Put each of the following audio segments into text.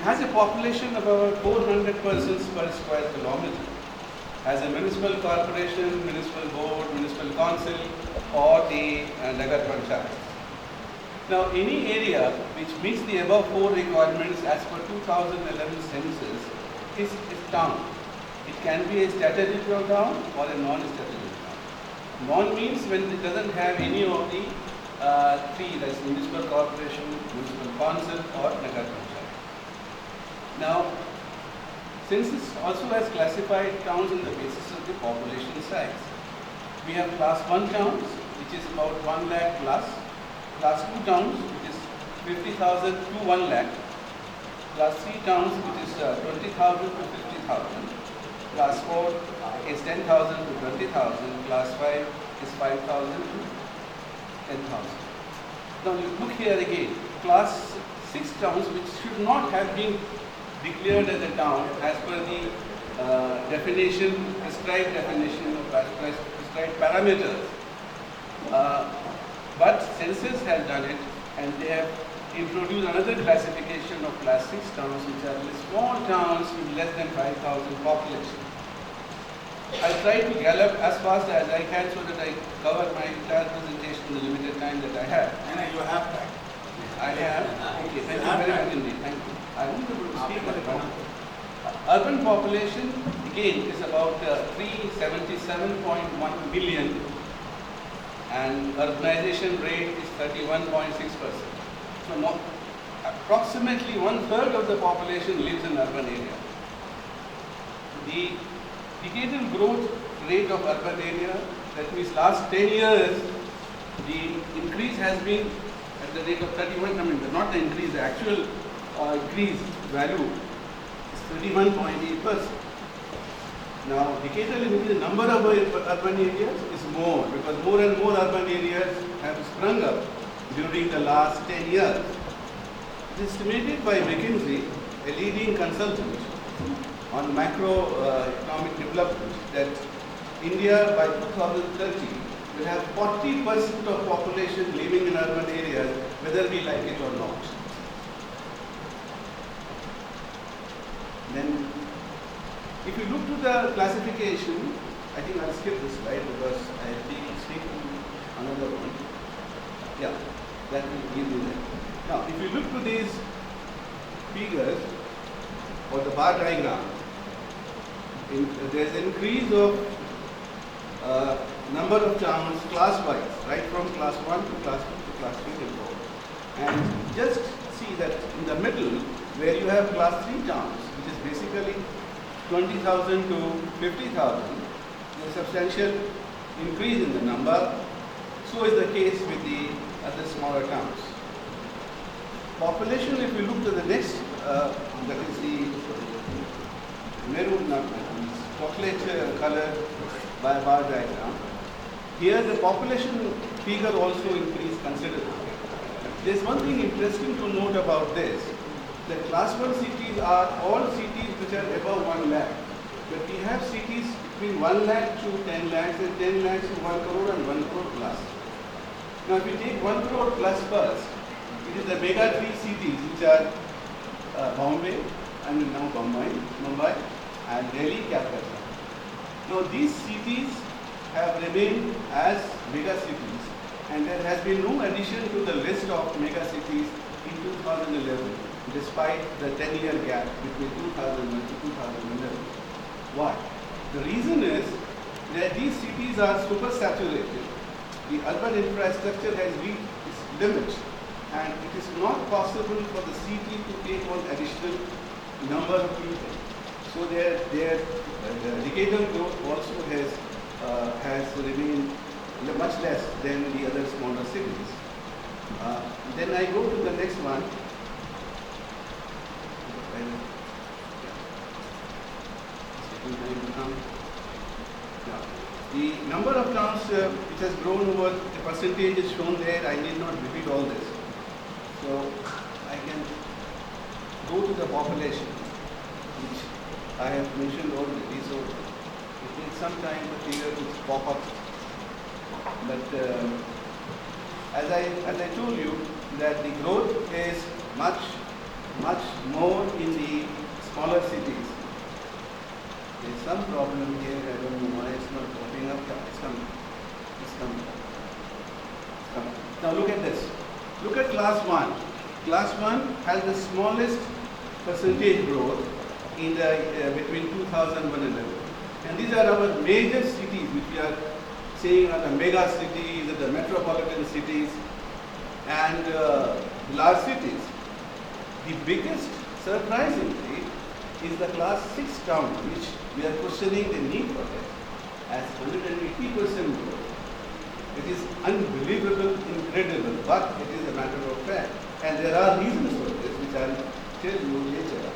has a population of about 400 persons per square kilometer, has a municipal corporation, municipal board, municipal council, or the Nagar Panchayat. Now, any area which meets the above four requirements as per 2011 census is town. It can be a statutory town or a non-statutory town. Non means when it doesn't have any of the three, that's municipal corporation, municipal council, or Nagar Panchayat. Now, census also has classified towns on the basis of the population size. We have class 1 towns, which is about 1 lakh plus, class 2 towns, which is 50,000 to 1 lakh, class 3 towns, which is 20,000 to 50,000, class 4 is 10,000 to 20,000, class 5 is 5,000 to 10,000. Now you look here again, class 6 towns, which should not have been declared as a town as per the prescribed definition of prescribed parameters. But census has done it, and they have introduced another classification of class 6 towns, which are small towns with less than 5,000 population. I'll try to gallop as fast as I can so that I cover my entire presentation in the limited time that I have. And you have time. I have. Okay, thank you very much indeed. Thank you. I won't be able to speak about it. Urban population again is about 377.1 million, and urbanization rate is 31.6%. So approximately 1/3 of the population lives in urban area. The decadal growth rate of urban area, that means last 10 years, the increase has been at the rate of 31, I mean not the increase, the actual increase value is 31.8%. Now, decadal increase, the number of urban areas is more, because more and more urban areas have sprung up during the last 10 years. It is estimated by McKinsey, a leading consultant on macroeconomic development, that India by 2030 will have 40% of population living in urban areas, whether we like it or not. Then, if you look to the classification, I think I'll skip this slide because I think it's taken another one. Yeah, that will give you that. Now, if you look to these figures or the bar diagram, there's an increase of number of towns class-wise, right from class 1 to class 2 to class 3 and 4. And just see that in the middle, where you have class 3 towns, which is basically 20,000 to 50,000, there's a substantial increase in the number. So is the case with the other smaller towns. Population, if we look to the next, that is the maroon, chocolate color by bar diagram. Here the population figure also increased considerably. There's one thing interesting to note about this. The class 1 cities are all cities which are above 1 lakh. But we have cities between 1 lakh to 10 lakhs and 10 lakhs to 1 crore and 1 crore plus. Now if we take 1 crore plus first, it is the mega 3 cities which are Bombay, and now Mumbai and Delhi, Calcutta. Now these cities have remained as mega cities, and there has been no addition to the list of mega cities in 2011, despite the 10-year gap between 2001 to 2011. Why? The reason is that these cities are super saturated. The urban infrastructure has reached its limit, and it is not possible for the city to take on additional number of people. So their decadal growth also has remained much less than the other smaller cities. Then I go to the next one. The number of towns which has grown over, the percentage is shown there. I need not repeat all this. So I can go to the population, which I have mentioned already. So it takes some time the figure to pop up. But as I told you, that the growth is much much more in the smaller cities. There's some problem here, I don't know why it's not popping up. Yeah, it's coming. It's coming. It's coming. Now look at this. Look at class 1. Class 1 has the smallest percentage growth in the between 2001 and 11. And these are our major cities which we are saying are the mega cities, the metropolitan cities and large cities. The biggest, surprisingly, is the class 6 town, which we are questioning the need for it as 180% growth. It is unbelievable, incredible, but it is a matter of fact. And there are reasons for this, which I will tell you later.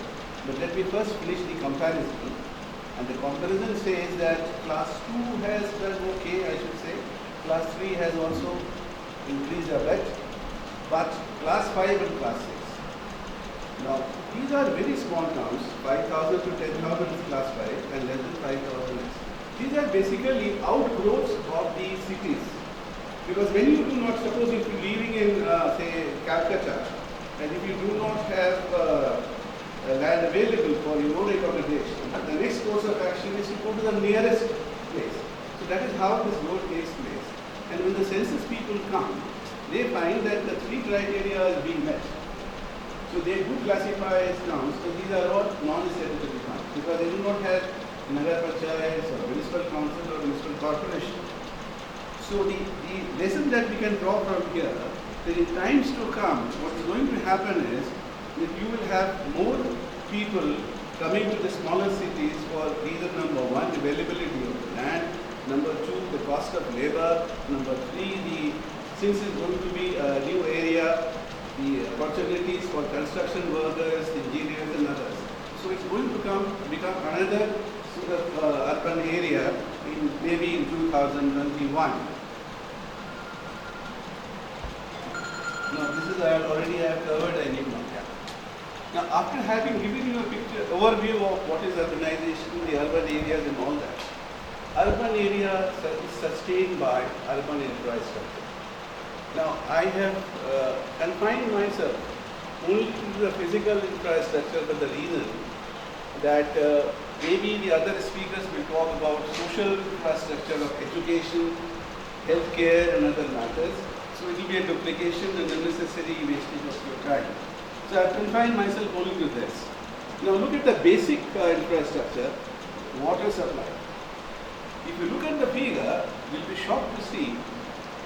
But let me first finish the comparison. And the comparison says that class 2 has done okay, I should say. Class 3 has also increased a bit. But class 5 and class 6. Now, these are very small towns, 5,000 to 10,000 is class 5 and less than 5,000 is. These are basically outgrowths of the cities. Because when you do not, suppose if you are living in, say, Calcutta, and if you do not have land available for your own accommodation, the next course of action is to go to the nearest place. So that is how this road takes place. And when the census people come, they find that the 3 criteria is being met. So they do classify as towns, so these are all non-statutory towns because they do not have Nagar Panchayats or municipal council or municipal corporation. So the lesson that we can draw from here, that in times to come, what is going to happen is that you will have more people coming to the smaller cities for reason number 1, availability of the land, number 2, the cost of labor, number 3, since it's going to be a new area, the opportunities for construction workers, engineers and others. So it's going to become another sort of urban area in maybe in 2021. Now this is already I have covered, I need not. Now after having given you a picture, overview of what is urbanization, the urban areas and all that, urban area is sustained by urban infrastructure. Now I have confined myself only to the physical infrastructure for the reason that maybe the other speakers will talk about social infrastructure of education, healthcare and other matters. So it will be a duplication and unnecessary wastage of your time. So I have confined myself only to this. Now look at the basic infrastructure, water supply. If you look at the figure, you will be shocked to see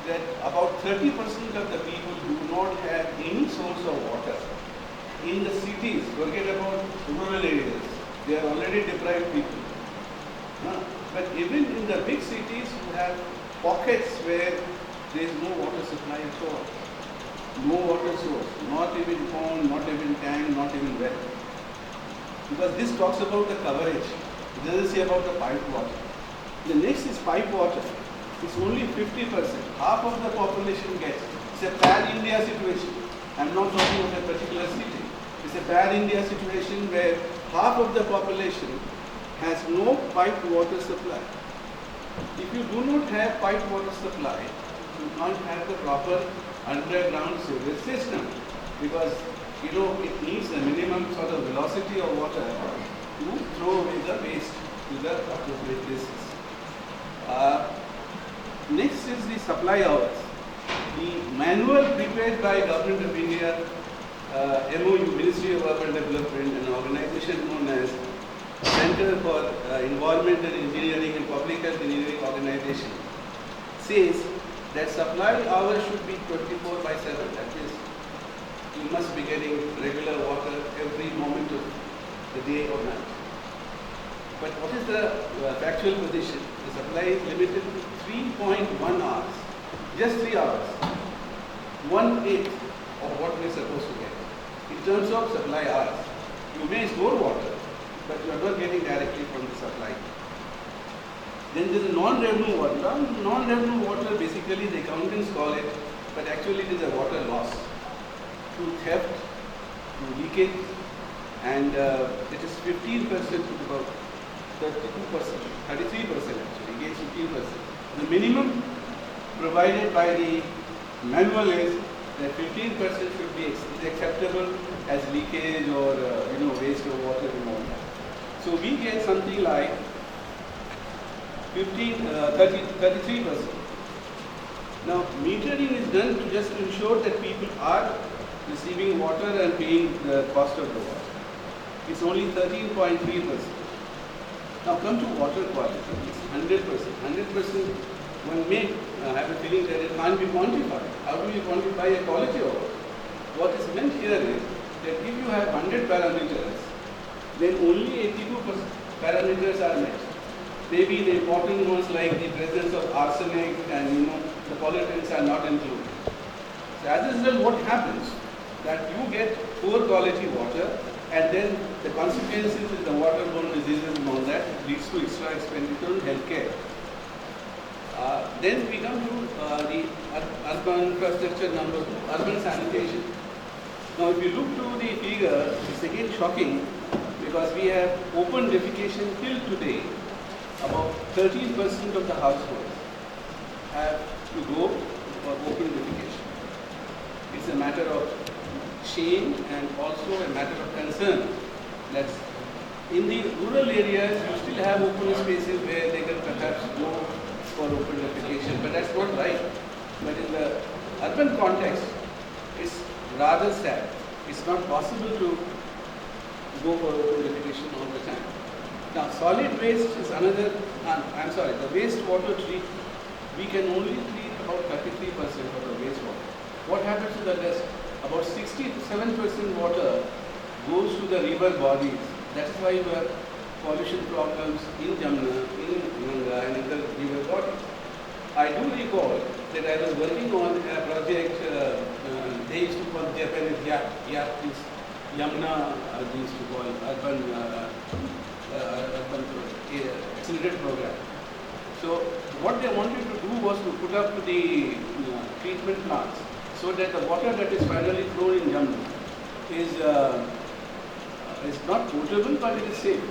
that about 30% of the people do not have any source of water. In the cities, forget about rural areas, they are already deprived people. But even in the big cities, you have pockets where there is no water supply at all. No water source, not even pond, not even tank, not even well. Because this talks about the coverage, it doesn't say about the piped water. The next is piped water. It's only 50%. Half of the population gets. It's a pan-India situation. I'm not talking of a particular city. It's a pan-India situation where half of the population has no piped water supply. If you do not have piped water supply, you can't have the proper underground sewage system because it needs a minimum sort of velocity of water to throw away the waste to the appropriate places. Next is the supply hours. The manual prepared by Government of India, MOU, Ministry of Urban Development, an organization known as Center for Environmental Engineering and Public Health Engineering Organization, says that supply hours should be 24/7. That is, you must be getting regular water every moment of the day or night. But what is the factual position? The supply is limited to 3.1 hours, just 3 hours, 1/8 of what we are supposed to get. In terms of supply hours, you may store water, but you are not getting directly from the supply. Then there is non-revenue water. Non-revenue water, basically the accountants call it, but actually it is a water loss through theft, through leakage, and it is 15% to about 32%, 33% actually, against 15%. The minimum provided by the manual is that 15% should be acceptable as leakage or waste of water and all that. So we get something like 33%. Now metering is done to just ensure that people are receiving water and paying the cost of the water. It's only 13.3%. Now come to water quality. It's 100%. 100%. One may have a feeling that it can't be quantified. How do you quantify a quality of water? What is meant here is that if you have 100 parameters, then only 82% parameters are met. Maybe the important ones like the presence of arsenic and the pollutants are not included. So as a result, what happens? That you get poor quality water, and then the consequences is the waterborne diseases and all that leads to extra expenditure on healthcare. Then we come to the urban infrastructure number 2, urban sanitation. Now if you look to the figure, it's again shocking because we have open defecation till today. About 13% of the households have to go for open defecation. It's a matter of shame and also a matter of concern. That's in the rural areas you still have open spaces where they can perhaps go for open defecation, but that's not right. But in the urban context, it's rather sad. It's not possible to go for open defecation all the time. Now solid waste is another, the wastewater treat, we can only treat about 33% of the wastewater. What happens to the rest? About 67% water goes to the river bodies. That's why you have pollution problems in Jamuna, in Ganga and other river bodies. I do recall that I was working on a project, they used to call Japanese Yamuna, they used to call urban accelerated program. So what they wanted to do was to put up the treatment plants so that the water that is finally flowed in Jammu is not potable, but it is safe.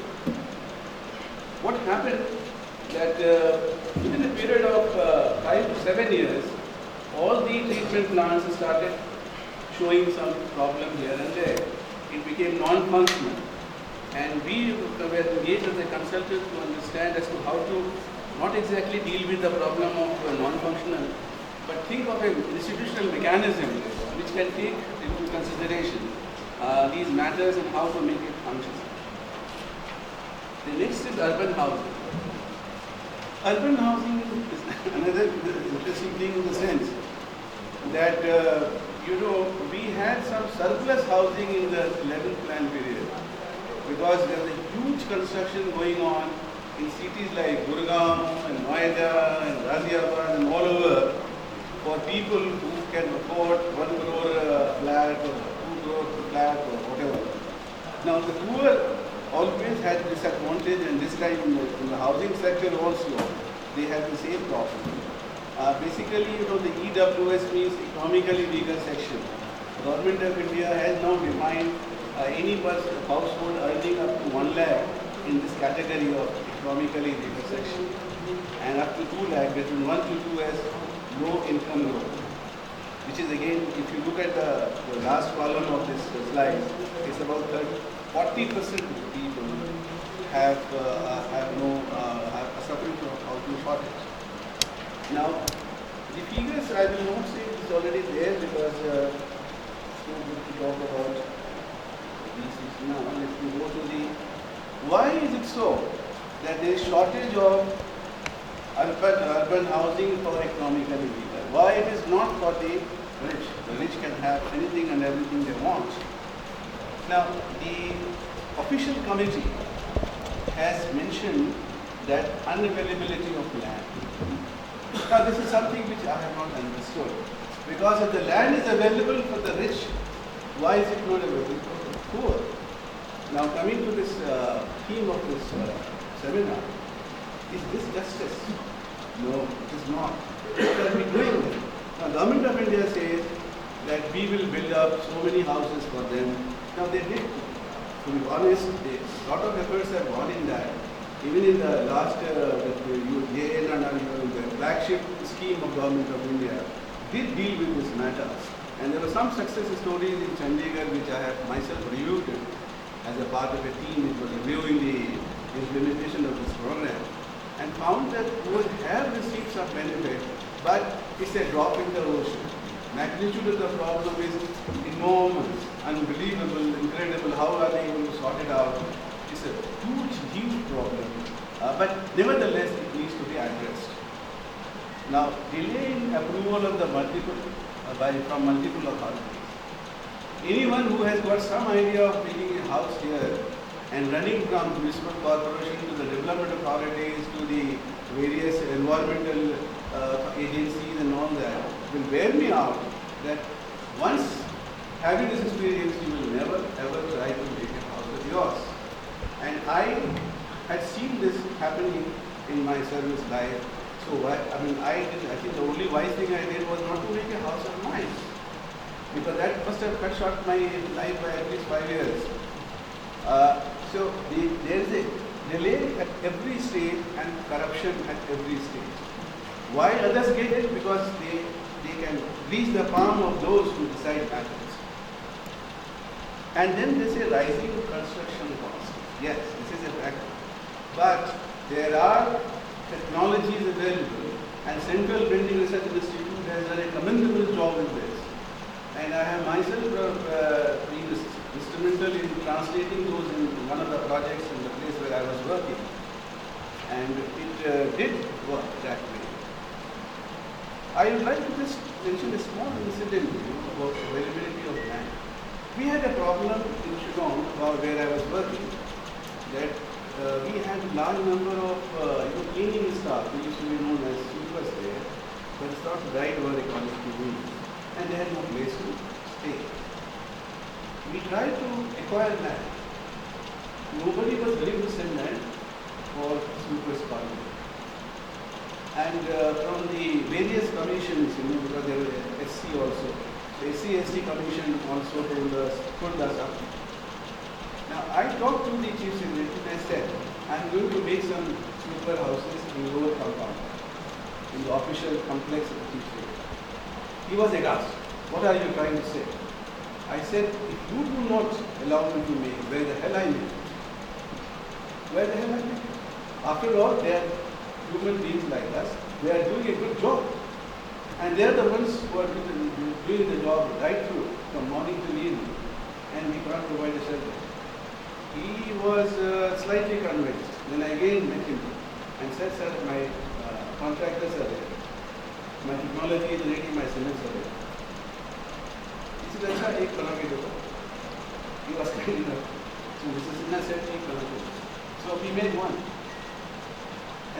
What happened that within a period of 5 to 7 years, all the treatment plants started showing some problem here and there. It became non-functional. And we were engaged as a consultant to understand as to how to not exactly deal with the problem of non-functional, but think of an institutional mechanism which can take into consideration these matters and how to make it function. The next is urban housing. Urban housing is another interesting thing in the sense that we had some surplus housing in the 11th plan period because there was a huge construction going on in cities like Gurgaon and Noida and Ghaziabad and all over for people who can afford 1 crore flat or 2 crore flat or whatever. Now the poor always had disadvantage, and this time in the housing sector also they have the same problem. Basically, the EWS means economically weaker section. Government of India has now defined any household earning up to 1 lakh in this category of economically weaker section, and up to 2 lakh, between 1 to 2 as low income group, which is again, if you look at the last column of this slide, it's about 40% of the people are suffering from housing shortage. Now, the figures I will not say is already there because it's not good to talk about these things now. Let me go to the why is it so that there is shortage of urban housing for economically weaker? Why it is not for the rich? The rich can have anything and everything they want. Now, the official committee has mentioned that unavailability of land. Now, this is something which I have not understood. Because if the land is available for the rich, why is it not available for the poor? Now, coming to this theme of this seminar, is this justice? No, it is not. What are we doing then? Now, Government of India says that we will build up so many houses for them. Now, they did. To be honest, a lot of efforts have gone in that. Even in the last, the flagship scheme of Government of India did deal with this matter. And there were some success stories in Chandigarh which I have myself reviewed as a part of a team which was reviewing the implementation of this program, and found that we would have received some benefit, but it's a drop in the ocean. Magnitude of the problem is enormous, unbelievable, incredible. How are they going to sort it out? It's a huge problem, but nevertheless it needs to be addressed. Now, delaying approval of the from multiple authorities. Anyone who has got some idea of building a house here and running from municipal corporation to the development authorities to the various environmental agencies and all that will bear me out that once having this experience, you will never ever try to make a house of yours. And I had seen this happening in my service life. So I think the only wise thing I did was not to make a house of mine, because that must have cut short my life by at least 5 years. So there is a delay at every stage and corruption at every stage. Why others get it? Because they can reach the palm of those who decide matters. And then they say rising construction costs. Yes, this is a fact. But there are technologies available, and Central Building Research Institute has done a commendable job in this. And I have myself been instrumental in translating those in one of the projects in the place where I was working. And it did work that way. I would like to just mention a small incident about availability of land. We had a problem in Shillong, where I was working, that we had a large number of cleaning staff who used to be known as sweepers there, but it's not the right word according to me, and they had no place to stay. We tried to acquire land. Nobody was willing to sell land for sweepers colony. And from the various commissions, because there was SC also, the SC commission also pulled us up. Now, I talked to the chief secretary and I said, I'm going to make some super houses in lower compound, in the official complex of the chief secretary. He was aghast. What are you trying to say? I said, if you do not allow me to make, where the hell I make? Where the hell I make? After all, they are human beings like us. They are doing a good job. And they are the ones who are doing the job right through, from morning to evening. And we can't provide a shelter. He was slightly convinced. Then I again met him and said, sir, my contractors are there. My technology is ready, my cements are there. He said, "Acha, ek bana ke do." He was kind enough. So Mr. Sinha said, "Ek bana ke do." So we made one.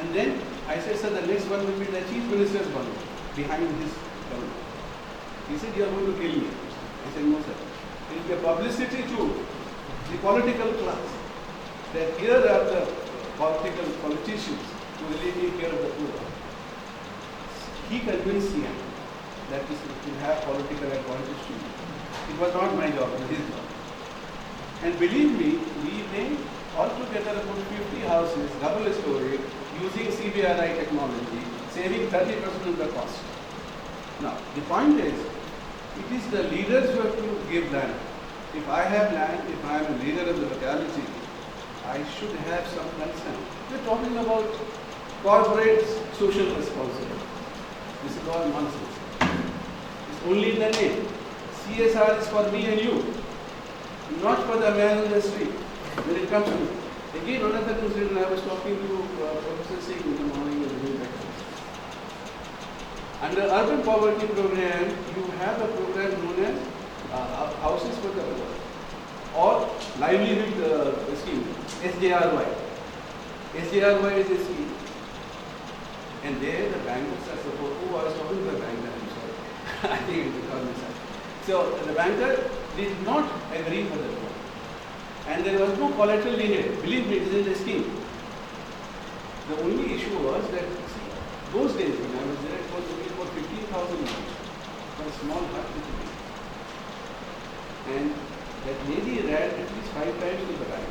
And then I said, sir, the next one will be the chief minister's bungalow, behind his bungalow. He said, you are going to kill me. I said, no, sir. It will be a publicity to the political class, that here are the politicians who really take care of the poor. He convinced him that this will have political advantage to me. It was not my job, it was his job. And believe me, we made altogether about 50 houses, double story, using CBRI technology, saving 30% of the cost. Now, the point is, it is the leaders who have to give land. If I have land, if I am a leader of the locality, I should have some concern. We are talking about corporate social responsibility. This is all nonsense. It's only in the name. CSR is for me and you, not for the man in the street. When it comes to, again, another incident, I was talking to Professor Singh in the morning and doing breakfast. Under Urban Poverty Program, you have a program known as Houses for the Poor, or Livelihood Scheme, SJRY. SJRY is a scheme, and there the bankers are supposed. Oh, I was talking to the banker, I'm sorry. I think it's because of that. So the banker did not agree for the loan, and there was no collateral needed. Believe me, it is in the scheme. The only issue was that, see, those days when I was there, it was only for 15,000 for a small hut with me. And that lady ran at least 5 times to the bank.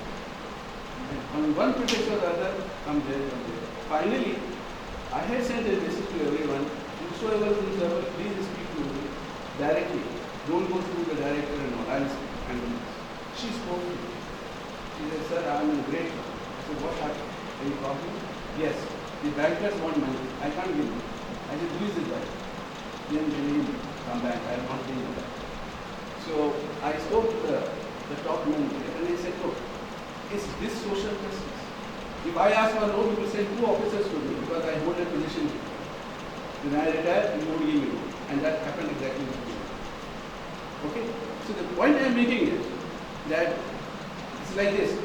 And on one pretext or the other, come there, come there. Finally, I had sent a message to everyone, whosoever is trouble, please speak to me directly. Don't go through the director and all. I'll handle this. She spoke to me. She said, sir, I'm in great trouble. I said, what happened? Any problem? Yes. The bankers want money. I can't give you. I said, who is this guy? Then they will come back. I will not pay you back. So I spoke to the top manager and I said, look, is this social justice? If I ask for no, you will send 2 officers to me because I hold a position here. When I retire, you won't give me. And that happened exactly with me. Okay? So the point I am making is that it's like this.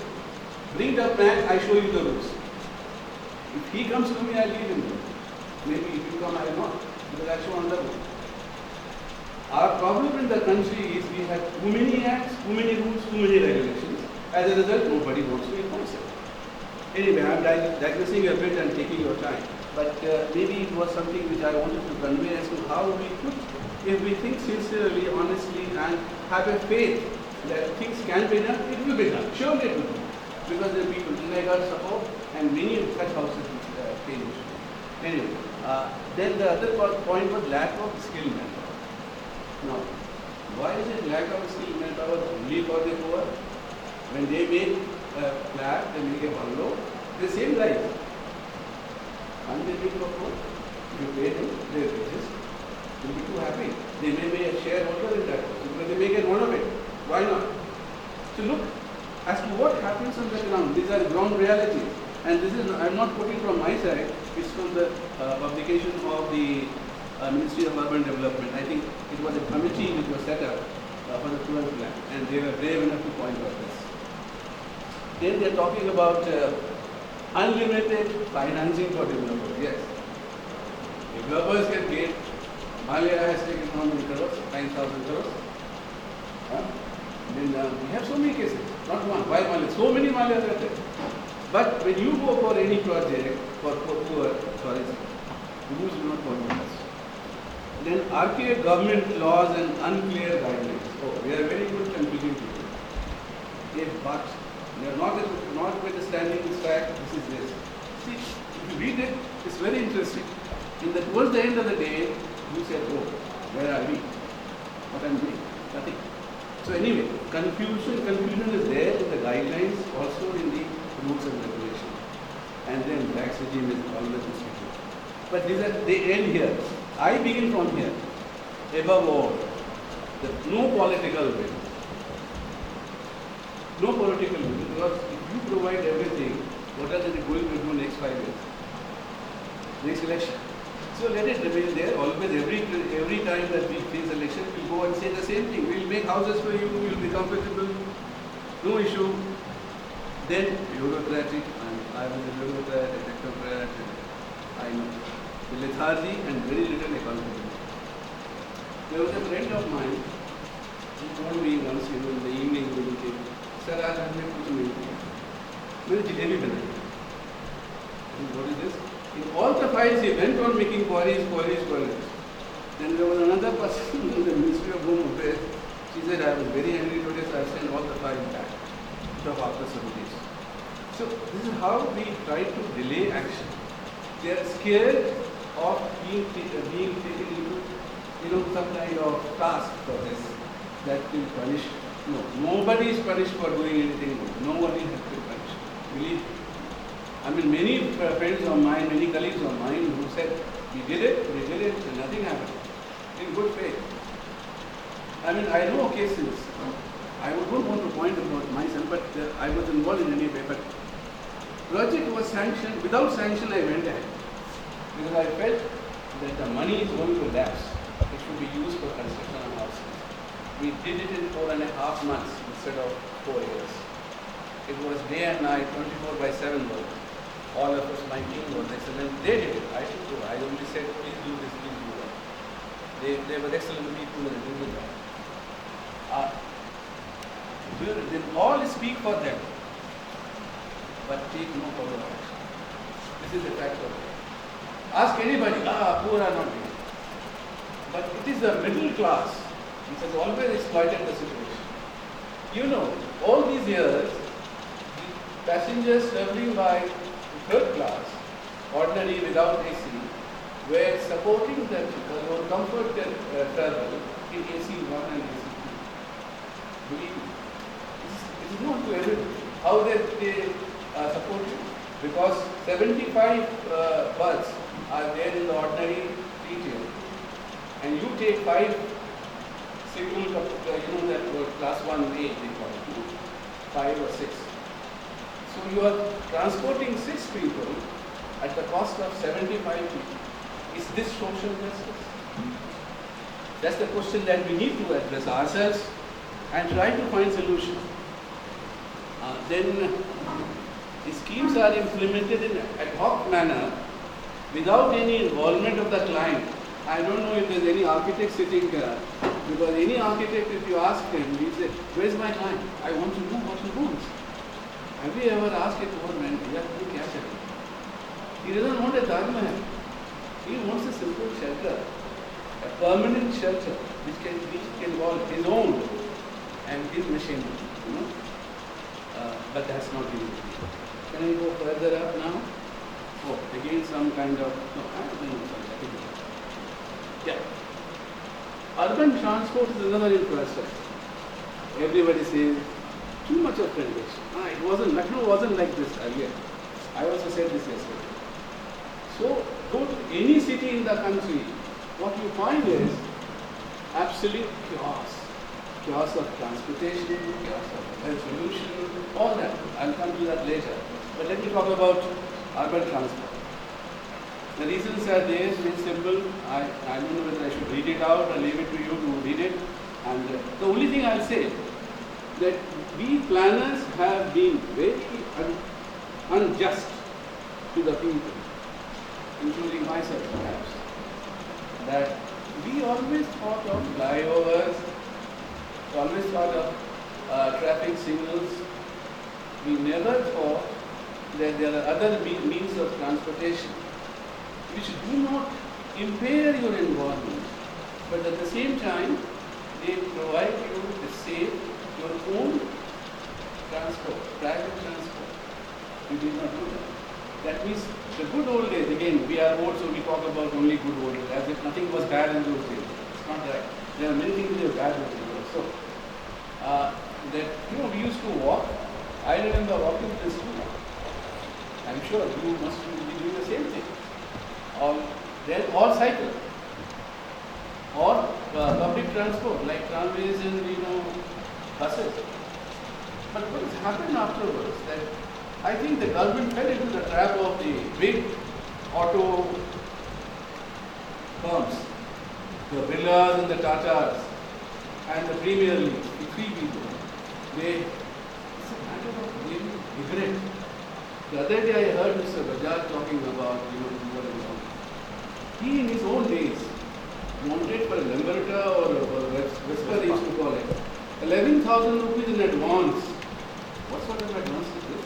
Bring the plan, I show you the rules. If he comes to me, I'll leave him. Maybe if you come, I will not. Because I'll show another rule. Our problem in the country is we have too many acts, too many rules, too many regulations. As a result, nobody wants to enforce it. Anyway, I am digressing a bit and taking your time. But maybe it was something which I wanted to convey as to how we could, if we think sincerely, honestly, and have a faith that things can be done, it will be done. Surely it will be done. Because there are people like us support and many of such houses which change. Anyway, then the other point was lack of skilled manpower. Now, why is it lack of skilled manpower only for the poor? When they make a flat, they make a bungalow, the same life. And they make for poor. You pay them their wages, they'll be too happy. They may be a shareholder in that house, because they make it one of it. Why not? So look as to what happens on the ground. These are ground realities. And this is, I'm not putting from my side, it's from the publication of the Ministry of Urban Development. I think it was a committee which was set up for the 12th plan, and they were brave enough to point out this. Then they are talking about unlimited financing for developers. Yes. Developers can get, Meghalya has taken how many crores? 9,000 crores. Then we have so many cases, not one, why Meghalya? So many Meghalyas are there. But when you go for any project for poor, sorry, rules do not follow us. Then archaic government laws and unclear guidelines. Oh, we are very good confusing people. But they are notwithstanding this fact, this is this. See, if you read it, it's very interesting. Towards the end of the day, you said, oh, where are we? What am I doing? Nothing. So anyway, confusion is there in the guidelines, also in the rules and regulations. And then tax regime is always instituted. But they end here. I begin from here. Above all, no political will. No political will. Because if you provide everything, what are they going to do next 5 years? Next election. So let it remain there. Always, every time that we face election, we go and say the same thing. We will make houses for you, you will be comfortable, no issue. Then bureaucratic, and I was a bureaucrat, a technocrat, I know. The lethargy and very little accountability. There was a friend of mine, he told me once, in the evening, when he came, sir, I have made kuch nahi kiya. Maine jalebi banai. What is this? In all the files, he went on making queries. Then there was another person in the Ministry of Home Affairs. She said, I was very angry today, so I sent all the files back after 7 days. So this is how we try to delay action. They are scared of being taken into some kind of task for this that will punish. No, nobody is punished for doing anything good. Nobody has been punished. Believe me. I mean, many friends of mine, many colleagues of mine who said, we did it, and nothing happened. In good faith. I mean, I know cases. I don't want to point about myself, but I was involved in any way. But project was sanctioned. Without sanction, I went ahead. Because I felt that the money is going to lapse. It should be used for construction of houses. We did it in 4.5 months instead of 4 years. It was day and night, 24/7 work. All of us, my team was excellent. They did it. I didn't do it. I only said, please do this, please do that. They were excellent people and they did that. They all speak for them, but take no further action. This is the fact of it. Ask anybody, poor are not doing. But it is the middle class which has always exploited the situation. You know, all these years, the passengers traveling by third class, ordinary without AC, were supporting the comfort travel in AC1 and AC2. It is known to everyone. How they support you? Because 75 berths are there in the ordinary retail, and you take 5 single, that class 1A, they call it, 5 or 6. So you are transporting 6 people at the cost of 75 people. Is this social justice? That's the question that we need to address ourselves and try to find solutions. Then the schemes are implemented in an ad hoc manner without any involvement of the client. I don't know if there's any architect sitting here, because any architect, if you ask him, he say, where's my client? I want to know what he wants. Have you ever asked a poor man, he doesn't want a Taj Mahal. He wants a simple shelter, a permanent shelter, which can involve his own and his machinery, but that's not the issue. Can I go further up now? Oh, again some kind of, no, I don't know, sorry. Yeah. Urban transport is another infrastructure. Everybody says, too much of congestion. Lucknow wasn't like this earlier. I also said this yesterday. So, go to any city in the country, what you find is absolute chaos. Chaos of transportation, chaos of health solution, all that. I'll come to that later. But let me talk about urban transport. The reasons are there, very simple. I don't know whether I should read it out or leave it to you to read it. And the only thing I'll say, that we planners have been very unjust to the people, including myself perhaps, that we always thought of flyovers, always thought of traffic signals. We never thought that there are other means of transportation which do not impair your environment, but at the same time they provide you the safe, your own transport, private transport. We did not do that. That means the good old days, again we are old so we talk about only good old days, as if nothing was bad in those days. It's not right. There are many things that are bad in those days. So, we used to walk. I remember walking to school. I'm sure you must be doing the same thing. Or cycle. Or public transport like tramways and buses. But what has happened afterwards that I think the government fell into the trap of the big auto firms, the Birlas and the Tatas and the Premier League, the 3 people. It's a matter of daily regret. The other day I heard Mr. Bajaj talking about he in his own days wanted for a Lamberta or Vespa, they used to call it, 11,000 rupees in advance. What sort of advance is this?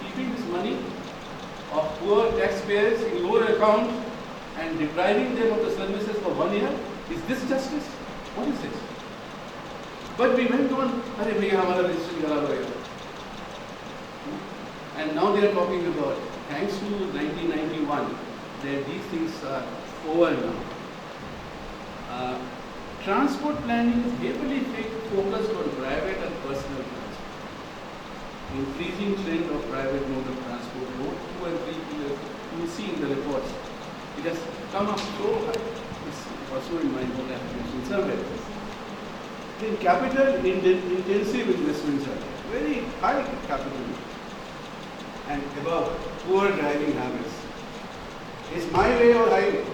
Keeping this money of poor taxpayers in your account and depriving them of the services for 1 year? Is this justice? What is this? But we went on, Arey bhaiya hamara registry kara hua. And now they are talking about, thanks to 1991, that these things are over now. Transport planning is heavily focused on private and personal transport. Increasing trend of private mode of transport, both 2 and 3 years, you will see in the reports. It has come up so high. It's also in my own application somewhere. Then capital intensive investments are very high capital. And above, poor driving habits. It's my way or highway.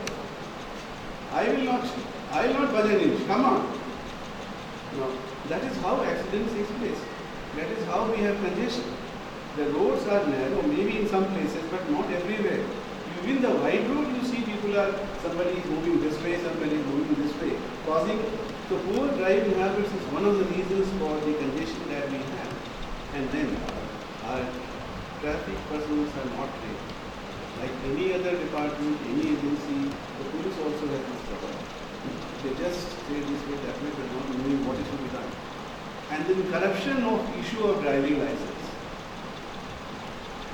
I will not budge an inch. Come on. No, that is how accidents take place. That is how we have congestion. The roads are narrow, maybe in some places, but not everywhere. Even the wide road, you see somebody is moving this way, somebody is moving this way, causing. So poor driving habits is one of the reasons for the congestion that we have. And then our traffic personnel are not trained. Like any other department, any agency, the police also has this problem. They just say this way, that way, but not knowing what is to be done. And then corruption of issue of driving license.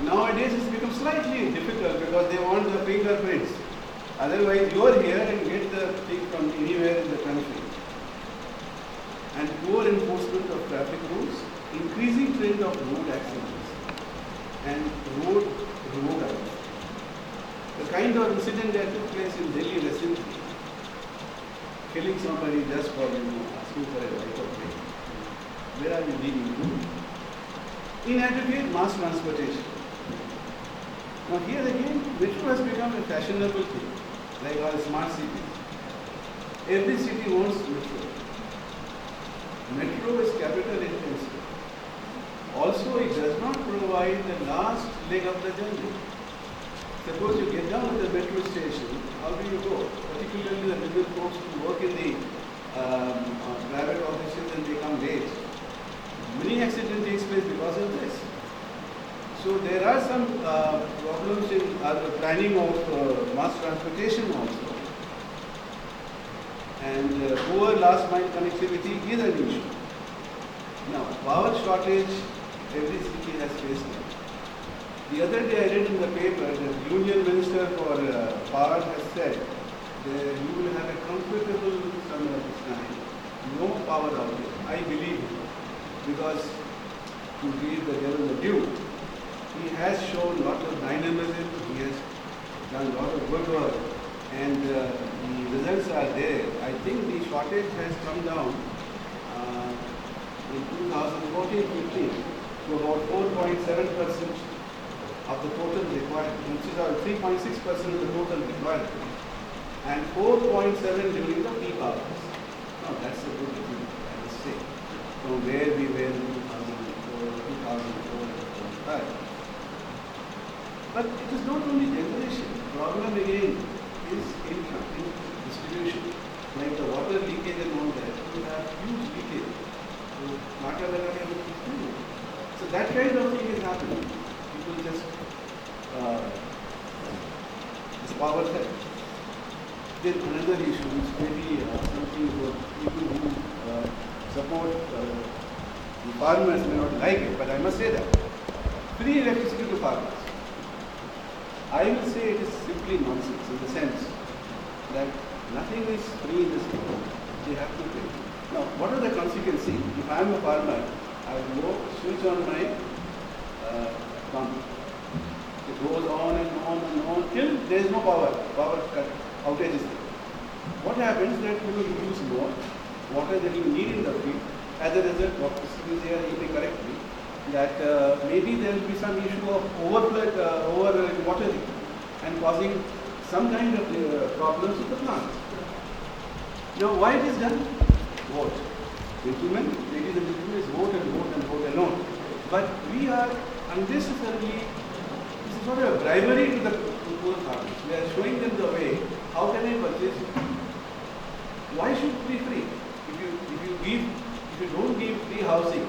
Nowadays it's become slightly difficult because they want the fingerprints. Otherwise you are here and get the thing from anywhere in the country. and poor enforcement of traffic rules, increasing trend of road accidents and road accidents. The kind of incident that took place in Delhi recently, killing somebody just for asking for a right of way. Where are we leading to? Inadequate mass transportation. Now here again, metro has become a fashionable thing, like our smart cities. Every city wants metro. Metro is capital intensive. Also, it does not provide the last leg of the journey. Suppose you get down at the metro station, how do you go? Particularly the middle folks who work in the private offices and they come late. Many accidents takes place because of this. So there are some problems in the planning of mass transportation also. And poor last mile connectivity is an issue. Now, power shortage, every city has faced it. The other day I read in the paper that the Union Minister for Power has said that you will have a comfortable summer this time, no power outage. I believe him, because to give the devil the due, he has shown lot of dynamism, he has done lot of good work, and the results are there. I think the shortage has come down in 2014-15 to about 4.7% of the total requirement, which is about 3.6% of the total requirement, and 4.7 during the peak hours. Now that's a good result, I must say, from where we were in 2004, 2005. But it is not only generation. The problem again is in distribution. Like the water leakage and all that, we have huge leakage. So that kind of thing is happening. People just this power theft. Then another issue which maybe something about people who support the farmers may not like it, but I must say that free electricity to farmers. I will say it is simply nonsense in the sense that nothing is free in this world. They have to pay. Now, what are the consequences? If I am a farmer, I will go switch on my pump. It goes on and on and on till there is no power cut, outage is there. What happens that you will use more water than you need in the field. As a result, what is here, you may correct me, that maybe there will be some issue of over-watering and causing some kind of problems with the plant. Now, why it is done? Vote. Gentlemen, ladies and gentlemen, is vote and vote and vote alone. But we are unnecessarily, this is not a bribery to the poor farmers. We are showing them the way. How can I purchase it? Why should it be free? If you don't give free housing,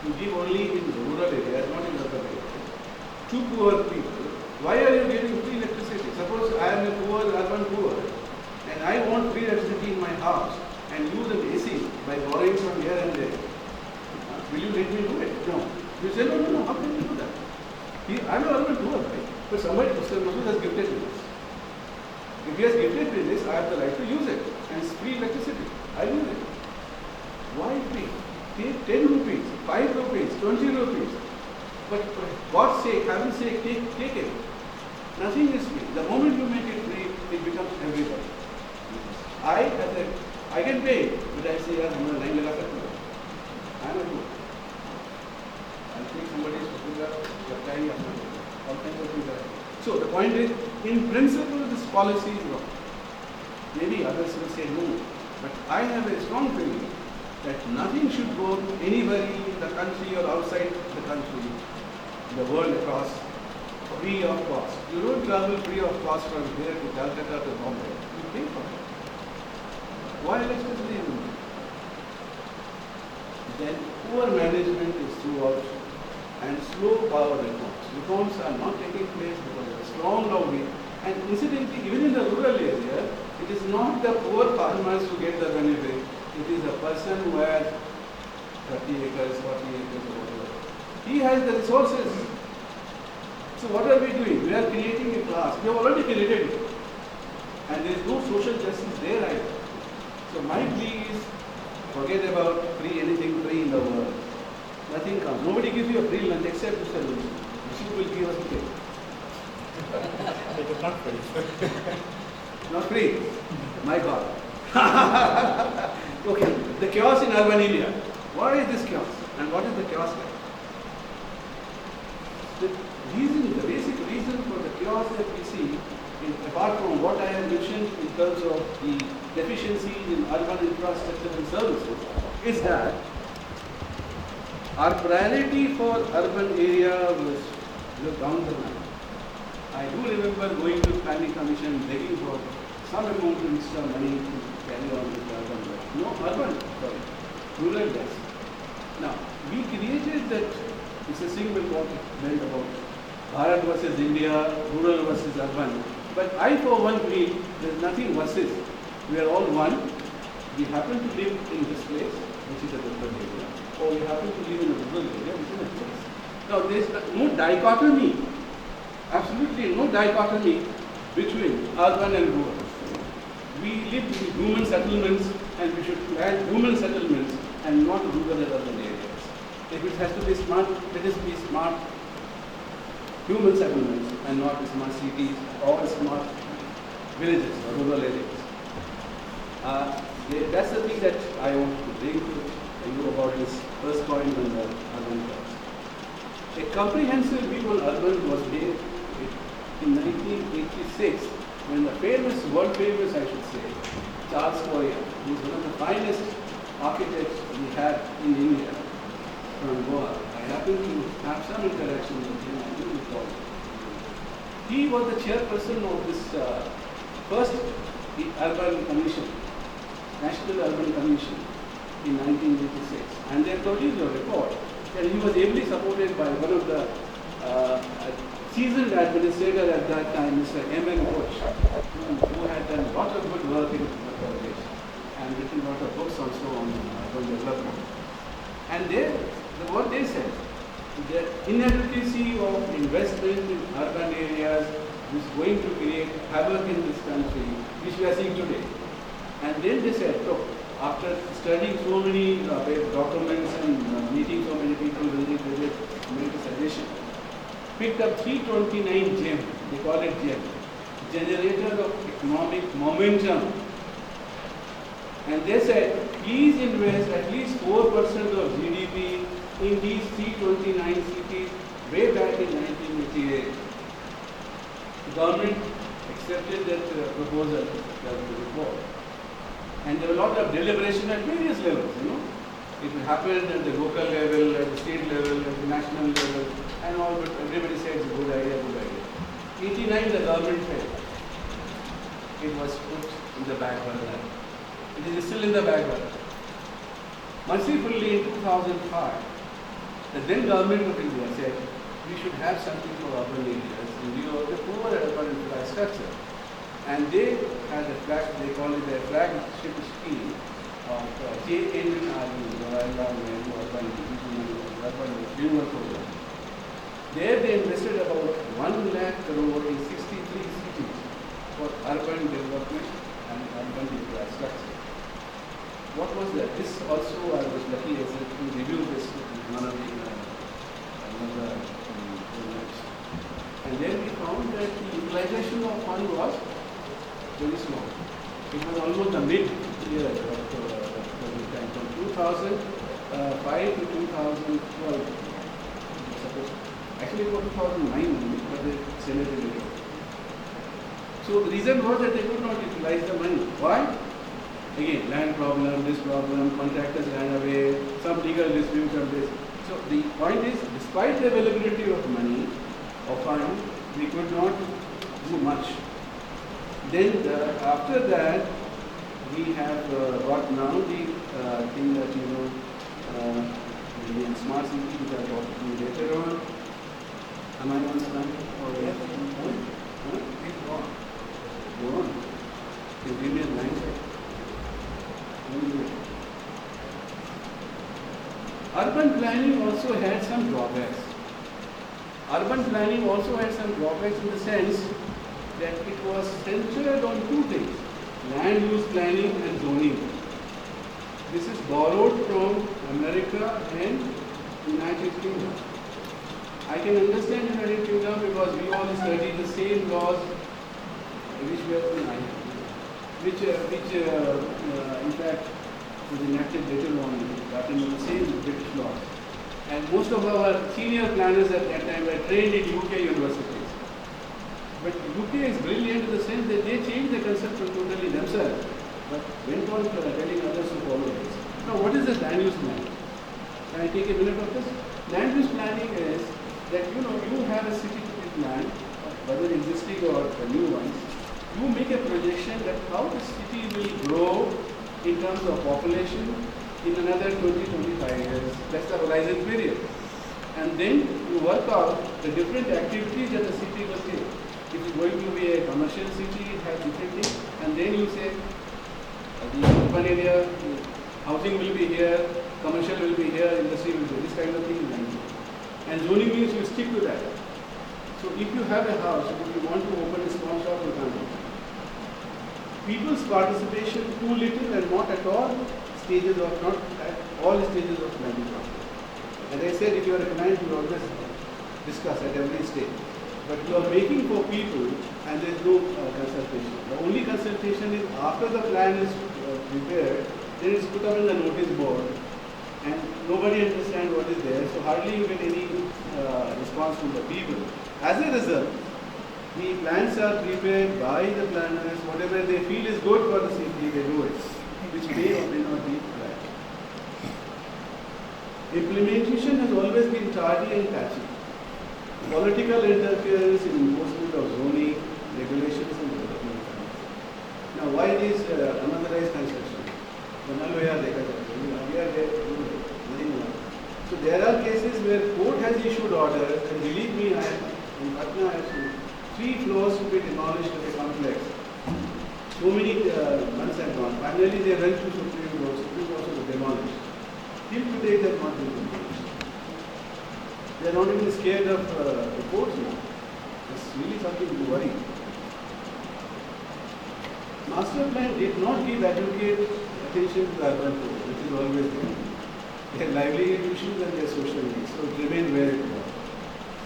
you give only in rural areas, not in urban areas, to poor people. Why are you giving free electricity? Suppose I am a poor, urban poor, and I want free electricity in my house and use an AC by borrowing from here and there. Will you let me do it? No. You say, no, how can you do that? I am an urban poor, right? But somebody, Mr. Masood has gifted me this. If he has gifted me this, I have the right to use it. And it's free electricity. I use it. Why free? Take 10 rupees, 5 rupees, 20 rupees. But for God's sake, heaven's sake, take it. Nothing is free. The moment you make it free, it becomes everybody. I can pay, but I say, I'm a line laga sakta. I'm a fool. I'll take somebody's photograph, all kinds of things. So the point is, in principle, this policy is wrong. Maybe others will say no, but I have a strong feeling that nothing should go to anybody in the country or outside the country, the world across, free of cost. You don't travel free of cost from here to Calcutta to Bombay. You pay for it. Why electricity is not? Then poor management is throughout and slow power reforms. Reforms are not taking place because of a strong lobby. And incidentally, even in the rural area, it is not the poor farmers who get the benefit. It is a person who has 30 acres, 40 acres, or whatever. He has the resources. So what are we doing? We are creating a class. We have already created it. And there is no social justice there either. So my plea is, Forget about anything free in the world. Nothing comes. Nobody gives you a free lunch except Mr. Lucy. Lucy will give us a cake. It is not free. Not free. My God. Okay. The chaos in urban India. What is this chaos? And what is the chaos like? The basic reason for the chaos that we see, apart from what I have mentioned in terms of the deficiencies in urban infrastructure and services, is that our priority for urban area was down the line. I do remember going to planning commission begging for some amount of extra money to carry on with urban life. No, rural less. Now, we created that, it's a single belt about Bharat versus India, rural versus urban. But I for one feel there's nothing versus. We are all one. We happen to live in this place, which is a urban area, or we happen to live in a rural area, which is a place. Now there's no dichotomy, absolutely no dichotomy between urban and rural. We live in human settlements and we should plan human settlements and not rural and urban areas. If it has to be smart, let us be smart human settlements and not smart cities or smart villages or rural areas. That's the thing that I want to bring to you about this first point on the urban class. A comprehensive view on urban was made in 1986 when the famous, world famous I should say, Charles Fourier, who is one of the finest architects we have in India, from Goa. I happened to have some interaction with him, I do recall. He was the chairperson of this first urban commission, National Urban Commission in 1986, and they produced a report, and he was ably supported by one of the seasoned administrator at that time, Mr. M.N. Bush, who had done a lot of good work in urbanization and written a lot of books also on urban development. And what they said, the inadequacy of investment in urban areas is going to create havoc in this country, which we are seeing today. And then they said, look, after studying so many documents and meeting so many people, they made a suggestion. Picked up 329 GEM, they call it GEM, generator of economic momentum. And they said, please invest at least 4% of GDP in these 329 cities way back in 1988. The government accepted that proposal, that report. And there were a lot of deliberation at various levels, It happened at the local level, at the state level, at the national level, and all, but everybody said it's a good idea, good idea. 89, the government failed. It was put in the back burner. It is still in the back burner. Mercifully, in 2005, the then government of India said we should have something for urban areas in view of the poor urban infrastructure. And they had they call it a flagship scheme of JNRU, Urban Renewal Program. There they invested about 1 lakh crore in 63 cities for urban development and urban infrastructure. What was that? This also I was lucky as to review this with one of the another journalists. And then we found that the utilization of fund was very small. It was almost the mid-year of the time, from 2005 to 2012. Actually, it was 2009, but the Senate did it. So the reason was that they could not utilize the money. Why? Again, land problem, this problem, contractors ran away, some legal disputes on this. So the point is, despite the availability of money or fund, we could not do much. Then after that, we have got now the thing that the smart city which I will talk to you later on. Am I on time? Or yes? Please go on. Go on. Can you give me a line? Urban planning also had some drawbacks. Urban planning also had some drawbacks in the sense that it was centered on two things, land use planning and zoning. This is borrowed from America and United Kingdom. I can understand United Kingdom because we all study the same laws which were which in fact was enacted later on, but in the same British laws. And most of our senior planners at that time were trained in UK universities. But UK is brilliant in the sense that they changed the concept totally themselves, but went on telling others to follow this. Now, what is the land use plan? Can I take a minute of this? Land use planning is that you have a city to be planned, whether existing or the new ones. You make a projection that how the city will grow in terms of population in another 20-25 years. That's the horizon period. And then you work out the different activities that the city will take. If it's going to be a commercial city, it has different things. And then you say, the urban area, housing will be here, commercial will be here, industry will be this kind of thing. And zoning means you stick to that. So if you have a house, if you want to open a small shop, you can. People's participation too little and not at all stages of not at all stages of planning process. As I said, if you are a client, you always discuss at every stage. But you are making for people and there is no consultation. The only consultation is after the plan is prepared, then it's put up in the notice board and nobody understands what is there. So hardly you get any response from the people. As a result, the plans are prepared by the planners, whatever they feel is good for the city, they do it, which may or may not be planned. Implementation has always been tardy and patchy. Political interference in enforcement of zoning, regulations and development. Now why this unauthorized construction? We are there, nothing more. So there are cases where court has issued orders, and believe me, in Patna I have seen 3 floors to be demolished of a complex. So many months have gone. Finally they went to Supreme Court. Supreme Court was demolished. Till today it has not been demolished. They are not even scared of the courts now. It's really something to worry. Master plan did not give adequate attention to the urban poor, which is always there. Their livelihood issues and their social needs. So it remained where it was.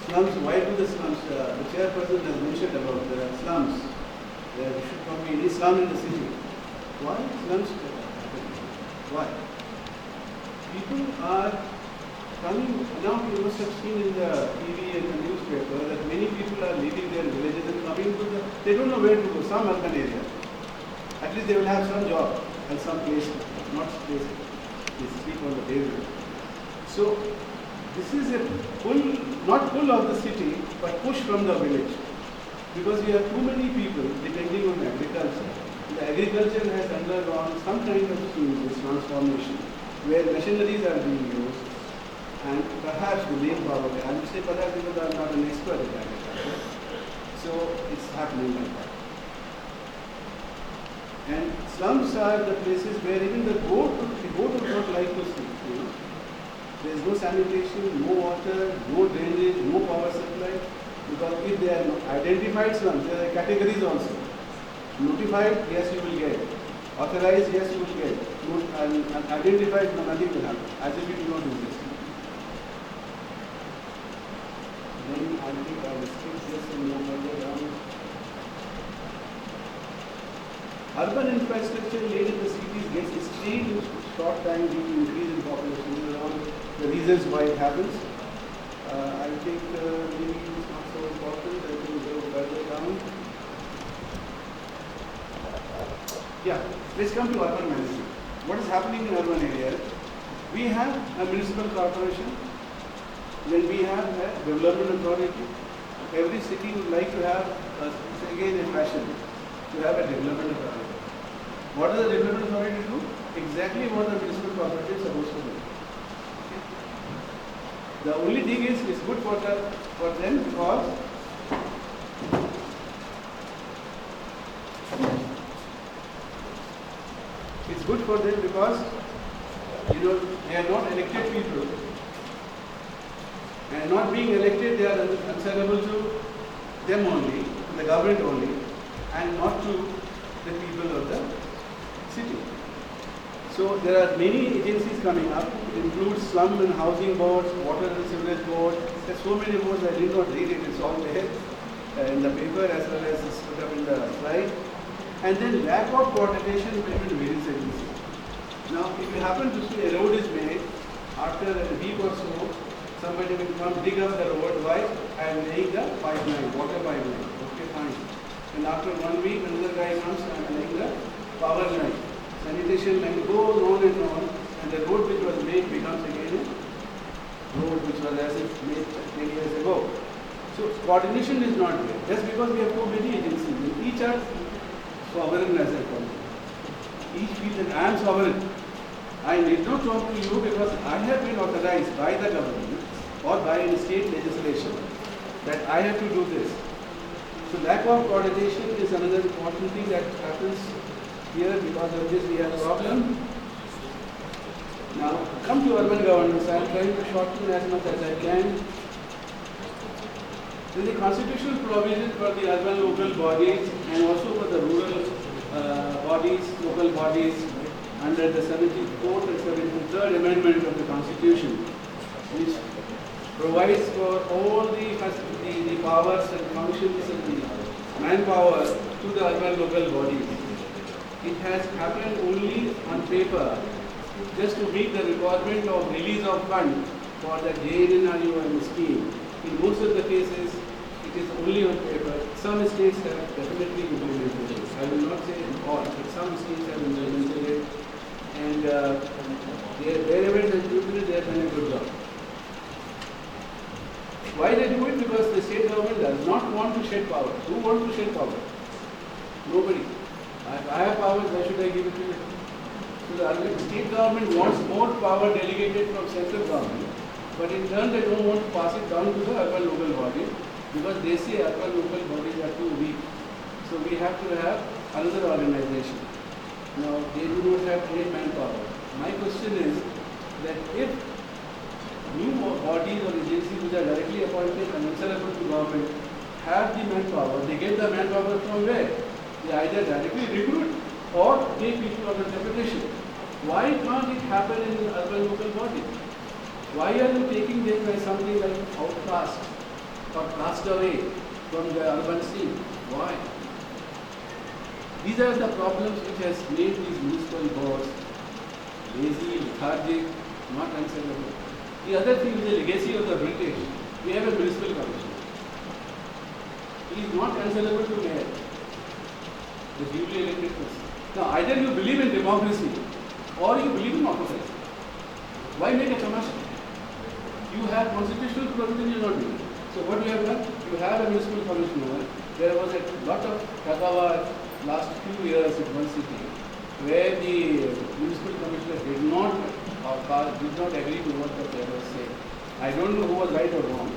Slums, why do the slums? The chairperson has mentioned about the slums. There should not be any slum in the city. Why slums? Why? People are coming, now you must have seen in the TV and the newspaper that many people are leaving their villages and coming to they don't know where to go, some urban area. At least they will have some job and some place, not place, they sleep on the pavement. So, this is a pull, not pull of the city, but push from the village. Because we have too many people depending on agriculture. The agriculture has undergone some kind of transformation, where machineries are being used, and perhaps the main power, I would say perhaps because I am not an expert in agriculture, so it's happening like that. And slums are the places where even the goat would not like to sleep. There is no sanitation, no water, no drainage, no power supply. Because if they are identified slums, there are categories also. Notified, yes you will get. Authorized, yes you will get. Unidentified, no, nothing will happen. As if it do not exist. Then I think I will skip this and move further down. Urban infrastructure laid in the cities gets strained in short time due to increase in population. These are all the reasons why it happens. I think maybe it's not so important. I will go further down. Yeah, let's come to urban management. What is happening in urban areas? We have a municipal corporation, then we have a development authority. Every city would like to have, it's again a fashion, to have a development authority. What does the development authority do? Exactly what the municipal corporation is supposed to do. Okay. The only thing is, it's good for them because it's good for them because they are not elected people, and not being elected they are answerable to them only, to the government only, and not to the people of the city. So there are many agencies coming up. It includes slum and housing boards, water and sewerage board. There are so many boards I did not read it. It's all there in the paper as well as it's put up in the slide. And then lack of coordination between various agencies. Now, if you happen to see a road is made, after a week or so, somebody will come dig up the road. Why? I am laying the pipeline, water pipeline. Okay, fine. And after 1 week, another guy comes and I am laying the power line. Sanitation line goes on, and the road which was made becomes again a road which was as if made 10 years ago. So coordination is not there. Just because we have so many agencies, each are sovereign as I call it. Each feels that I am sovereign. I need not talk to you because I have been authorized by the government or by a state legislation that I have to do this. So lack of coordination is another important thing that happens here. Because of this we have a problem. Now come to urban governance. I am trying to shorten as much as I can. There is a constitutional provision for the urban local bodies and also for the rural bodies, local bodies under the 74th and 73rd Amendment of the Constitution, which provides for all the powers and functions and the manpower to the urban local bodies. It has happened only on paper, just to meet the requirement of release of funds for the JNNRUM scheme. In most of the cases, it is only on paper. Some states have definitely implemented it. I will not say in all, but some states have implemented it. And wherever it is implemented, they have done a good job. Why they do it? Because the state government does not want to shed power. Who wants to shed power? Nobody. If I have powers, why should I give it to you? So the state government wants more power delegated from central government, but in turn they don't want to pass it down to the urban local body because they say urban local bodies are too weak. So we have to have another organization. Now they do not have great manpower. My question is that if new bodies or agencies which are directly appointed and answerable to government have the manpower, they get the manpower from where? They either directly recruit or take people under deputation. Why can't it happen in an urban local body? Why are you taking them by something like outcast or cast away from the urban scene? Why? These are the problems which has made these municipal boards lazy, lethargic, not answerable. The other thing is the legacy of the British. We have a municipal commissioner. He is not answerable to mayor, the duly elected person. Now either you believe in democracy or you believe in autocracy. Why make a tamasha? You have constitutional provision, you are not doing it. So what you have done? You have a municipal commissioner. There was a lot of tagawa last few years in one city where the municipal commissioner did not agree to what the chair was saying. I don't know who was right or wrong,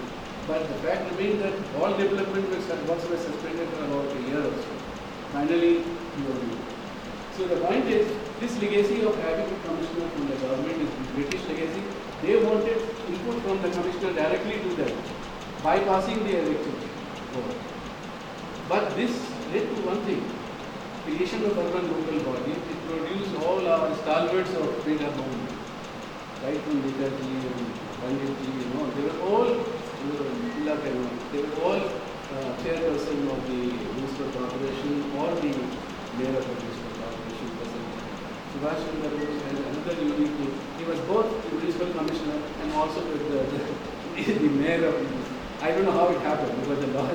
but the fact remains that all development works were suspended for about a year or so. Finally, he was moved. So the point is, this legacy of having a commissioner from the government is the British legacy. They wanted input from the commissioner directly to them, bypassing the elected board. But this led to one thing, creation of urban local bodies. It produced all our stalwarts of Beta movement, right from Meghalya and Panditji, they were all they were all chairperson of the municipal corporation or the mayor of the municipal corporation. Subhash Chandra Bose had another unique thing. He was both the municipal commissioner and also the mayor of the municipal. I don't know how it happened because the law,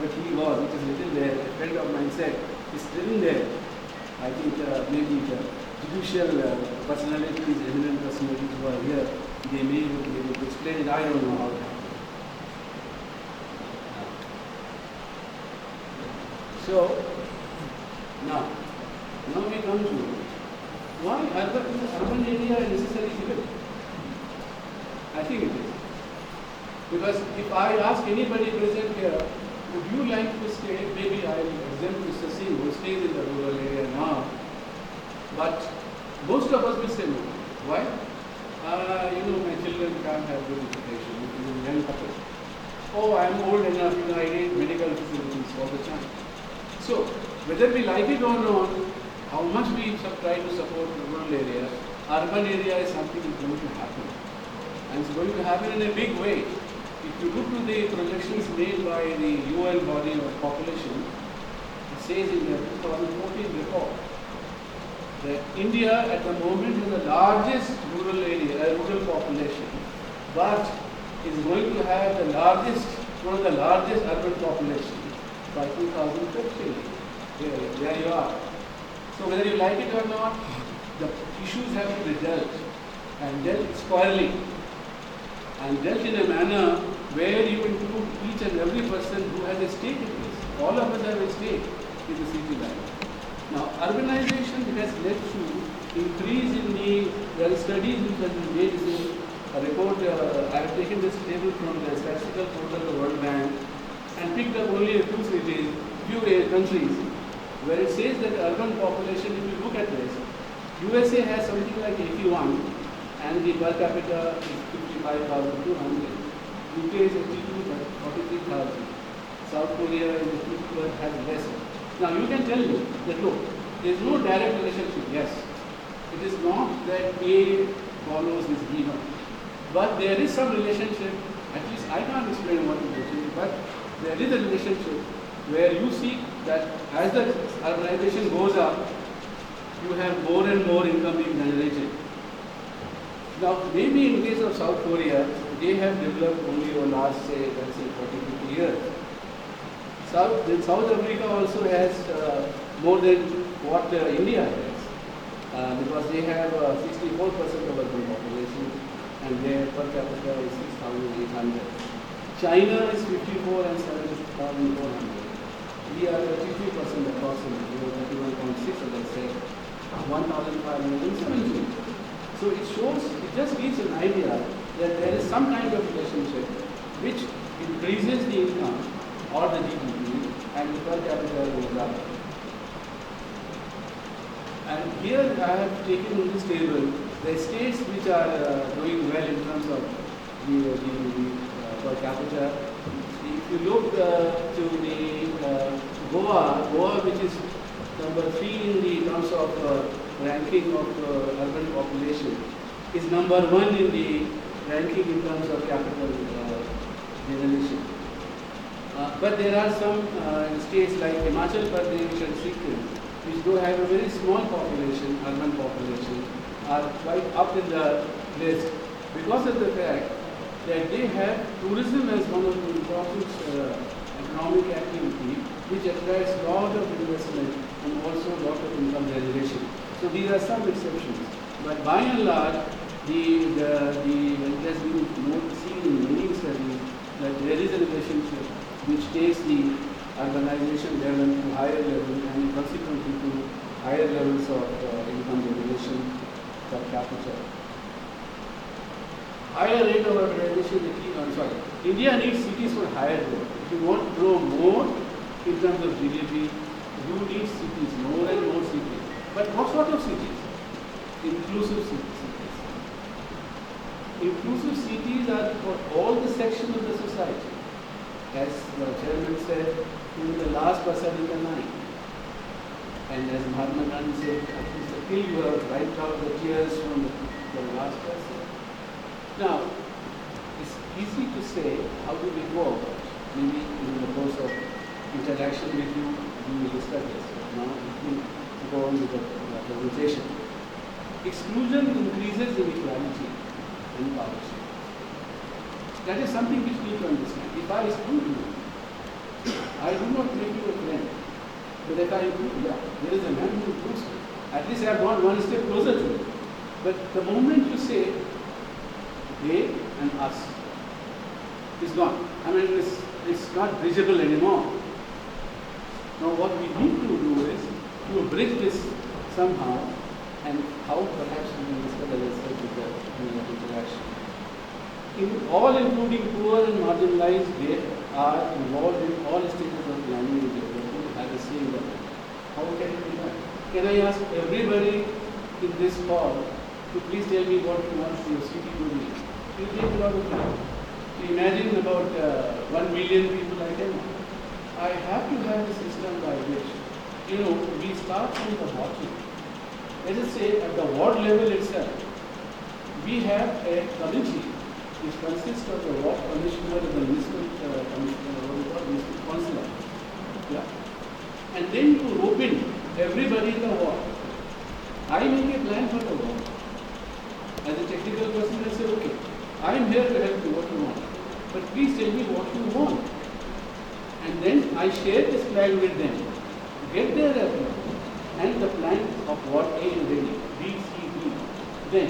but he was, which is little there. A friend of mine said, he's still there. I think maybe the judicial personalities, eminent personalities who are here, they may be able to explain it. I don't know how it happened. So, now we come to why urban area is necessary evil? I think it is. Because if I ask anybody present here, would you like to stay, maybe I will exempt Mr. Singh who stays in the rural area now, but most of us will say no. Why? My children can't have good education, young couple. Oh, I am old enough, I need medical facilities all the time. So, whether we like it or not, how much we try to support rural areas, urban area is something is going to happen. And it's going to happen in a big way. If you look to the projections made by the UN body of population, it says in the 2014 report that India at the moment is the largest rural area, rural population, but is going to have the largest, one of the largest urban population by 2050. There you are. So whether you like it or not, the issues have to be dealt, and dealt squarely, and dealt in a manner where you include each and every person who has a stake in this. All of us have a stake in the city life. Now, urbanization has led to increase in the, there are studies which have been made in a report, I have taken this table from the statistical portal of the World Bank and picked up only a few cities, few countries, where it says that the urban population, if you look at this, USA has something like 81 and the per capita is 55,200. UK is 43,000. South Korea is 51, has less. Now you can tell me that look, there is no direct relationship. Yes, it is not that A follows this B, no. But there is some relationship, at least I can't explain what it is, but there is a relationship where you see that as the urbanization goes up, you have more and more income being generated. Now, maybe in case of South Korea, they have developed only over last, say, let's say 40, 50 years. South Africa also has more than what India has, because they have 64% of urban population and their per capita is 6,800. China is 54 and 7,400. We are 33% across the world, 31.6 as I said, 1,517. So it shows, it just gives an idea that there is some kind of relationship which increases the income or the GDP and the per capita goes up. And here I have taken in this table the states which are doing well in terms of the per capita. If you look to the Goa, which is number 3 in the terms of ranking of urban population, is number 1 in the ranking in terms of capital generation. But there are some states like Himachal Pradesh and Sikkim, which do have a very small population, urban population, are quite up in the list because of the fact that they have tourism as one of the important economic activity, which attracts a lot of investment and also a lot of income generation. So these are some exceptions. But by and large, it has been seen in many studies that there is a relationship which takes the urbanization level to higher level and consequently to higher levels of income generation per capita. Higher rate of urbanization, India needs cities for higher growth. If you want to grow more in terms of GDP, you need cities, more and more cities. But what sort of cities? Inclusive cities. Inclusive cities are for all the sections of the society. As the chairman said, in the last Pasarika night. And as Mahatma Gandhi said, at least till you have wiped out the tears from the last person. Now, it's easy to say, how do we go about it? Maybe in the course of interaction with you, we will discuss this. Now, we go on with the presentation. Exclusion increases inequality and poverty. That is something which we need to understand. If I exclude you, I do not make you a friend. But if I include, there is a man who includes me. At least I have gone one step closer to it. But the moment you say they and us, it's gone. I mean, it's not visible anymore. Now what we need to do is to bridge this somehow, and how perhaps we can discuss the research with the interaction. All including poor and marginalized, they are involved in all stages of planning and development at the same level. How can it be done? Can I ask everybody in this hall to please tell me what you want your city to be? It will take a lot of time. Imagine about 1 million people I can. I have to have a system by which, we start from the bottom. let us say at the ward level itself, we have a committee which consists of the ward commissioner and the municipal councillor. Yeah. And then to rope in everybody in the ward. I make a plan for the ward. As a technical person, I say, okay, I am here to help you what you want. But please tell me what you want. And then I share this plan with them. Get their plan and the plan of what A is ready, B, C, D. Then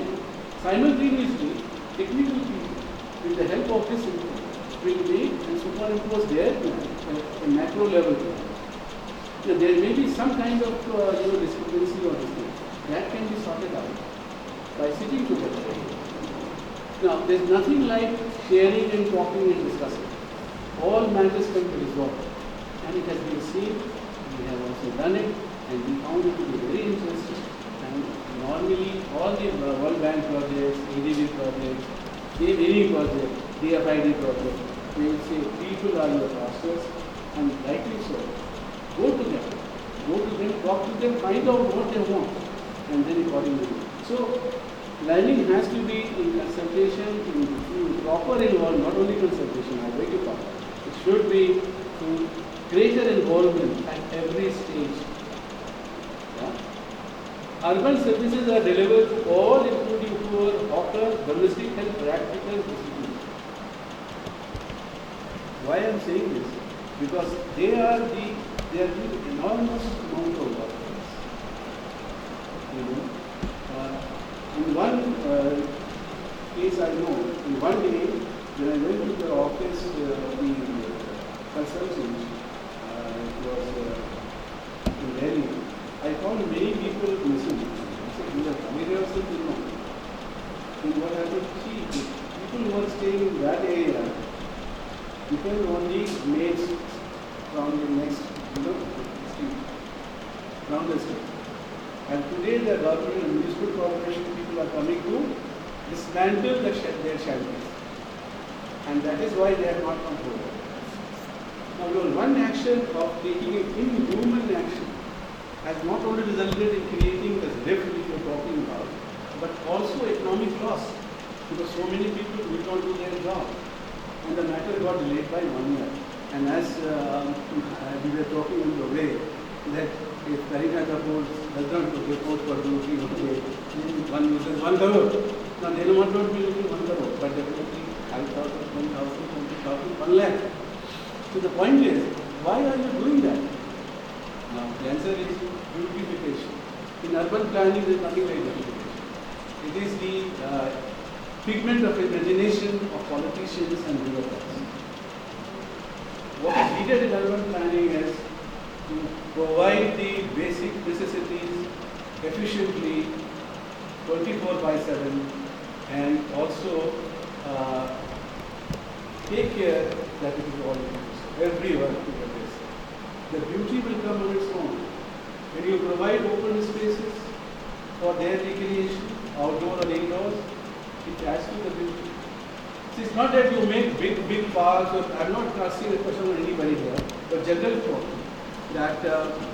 simultaneously, technical people, with the help of this input, will make and superimpose their plan at a macro level. Now, there may be some kind of discrepancy or this thing. That can be sorted out by sitting together. Now, there is nothing like sharing and talking and discussing. All matters can be resolved. And it has been seen, we have also done it, and we found it to be very interesting. And normally, all the World Bank projects, ADB projects, any project, DFID project, they will say, people are your masters, and rightly so. Go to them, talk to them, find out what they want, and then accordingly. So, planning has to be in consultation, in proper involvement, not only consultation, I beg your pardon. It should be to greater involvement at every stage. Yeah? Urban services are delivered to all, including poor, hawkers, domestic health practitioners, disciplines. Why I am saying this? Because they are the enormous amount of workers. In one case I know, in one day, when I went to the office, the consultant, it was in Delhi, I found many people missing. I said, you are coming here or something? No. And what happened? See, people who are staying in that area depend on the maids from the next street, round the street. And today the government and municipal corporation people are coming to dismantle their shelters. And that is why they have not come forward. Now, your one action of taking an inhuman action has not only resulted in creating this rift which you are talking about, but also economic loss, because so many people will not do their job. And the matter got delayed by 1 year. And as we were talking on the way, that if Karina Kapoor does not report for duty, one uses 1 crore. Now they will not be looking 1 crore, but definitely 5,000, 10,000, 20,000, 1 lakh. So the point is, why are you doing that? Now the answer is beautification. In urban planning, there is nothing like beautification. It is the figment of imagination of politicians and bureaucrats. What is needed in urban planning is to provide the basic necessities efficiently 24/7 and also take care that it is all used, everyone to get this. The beauty will come on its own. When you provide open spaces for their recreation, outdoor or indoors, it adds to the beauty. It's not that you make big parks, or I'm not asking a question on anybody here, but general thought that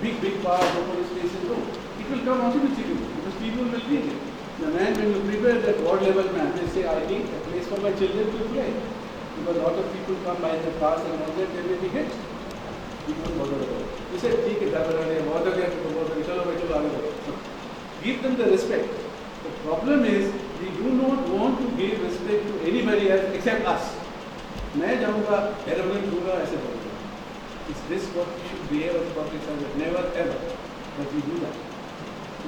big parks, open spaces, no. It will come automatically because people will take it. The man, when you prepare that ward level plan, they say, I need a place for my children to play. Because a lot of people come by the cars and all that, they may be hit. You don't bother about it. You say, take it, give them the respect. The problem is, we do not want to give respect to anybody else except us. मैं जाऊँगा, heroin दूँगा, ऐसे बोलूँगा. Is this what we should behave as public servants? Never ever. But we do that.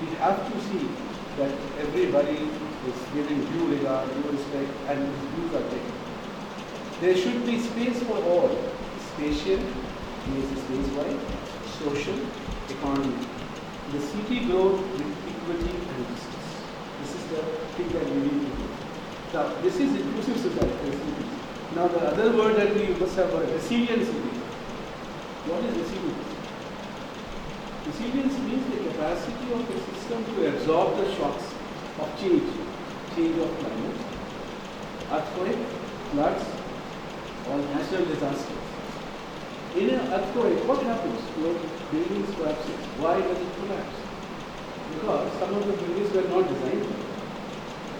We have to see that everybody is giving due regard, due respect, and his views are taken. There should be space for all. Spatial, means space-wise, social, economy. The city growth with equity and justice. This is the thing that we need to do. Now, this is inclusive society. Now, the other word that we must have heard, resilient city. What is resilience? Resilience means the capacity of the system to absorb the shocks of change of climate, earthquake, floods, or natural disasters. In an earthquake, what happens? Your buildings collapse. Why does it collapse? because some of the buildings were not designed.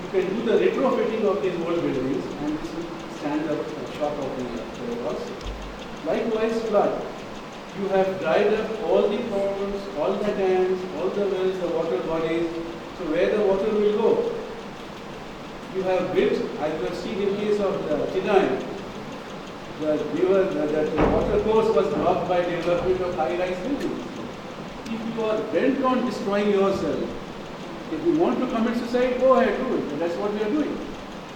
You can do the retrofitting of these old buildings and this will stand up short of the walls. Likewise, flood. You have dried up all the ponds, all the dams, all the wells, the water bodies. So where the water will go? You have built, as you have seen in case of the Chennai, the water course was blocked by development of high-rise buildings. If you are bent on destroying yourself, if you want to commit suicide, go ahead, do it. And that's what we are doing.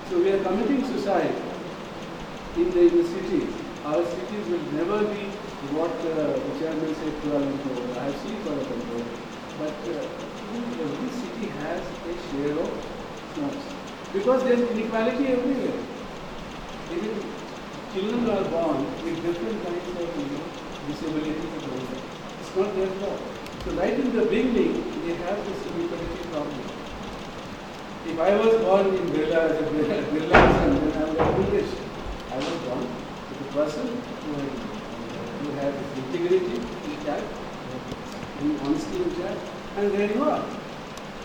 So we are committing suicide in the cities. Our cities will never be what the chairman said, I have seen for control. But every city has a share of slums. Because there is inequality everywhere. Even children are born with different kinds of disabilities. It's not their fault. So right in the beginning, they have this inequality problem. If I was born in Birla as a Birla son, then I would have foolish. I was born with a person who had integrity intact, honesty intact, and there you are.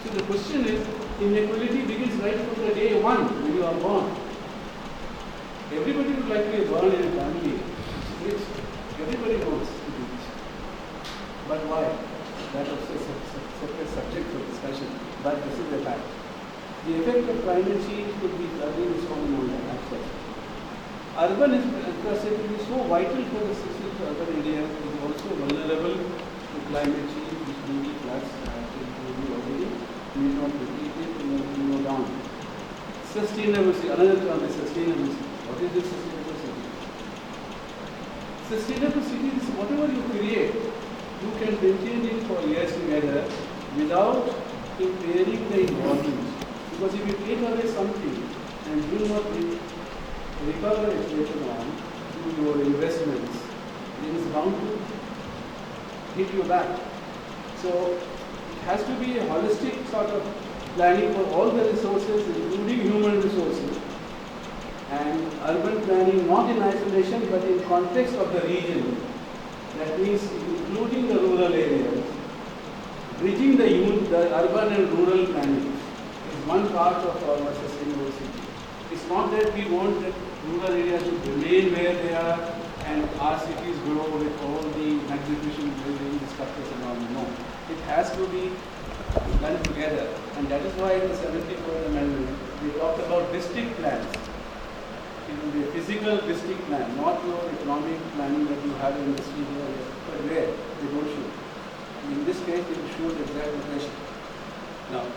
So the question is, inequality begins right from the day one when you are born. Everybody would like to be born in a family which everybody wants to be rich. But why? That is a separate subject for discussion. But this is the fact. The effect of climate change could be flooding is common on that aspect. Urban infrastructure is so vital for the systems of urban areas is also vulnerable to climate change, which may be floods, already may not repeat it, may go down. Sustainable city, another term is sustainable city. What is this sustainable city? Sustainable city is whatever you create, you can maintain it for years together without impairing the environment. Because if you take away something and do not recover it later on through your investments, it is bound to hit you back. So it has to be a holistic sort of planning for all the resources, including human resources, and urban planning not in isolation but in context of the region. That means including the rural areas, bridging the urban and rural planning is one part of our sustainable city. It's not that we want that rural areas to remain where they are and our cities grow with all the magnificent buildings, structures and all. No. It has to be done together. And that is why in the 74th Amendment, we talked about district plans. It will be a physical district plan, not your economic planning that you have in the city area, but where they don't show. In this case, they will show the exact location. Now,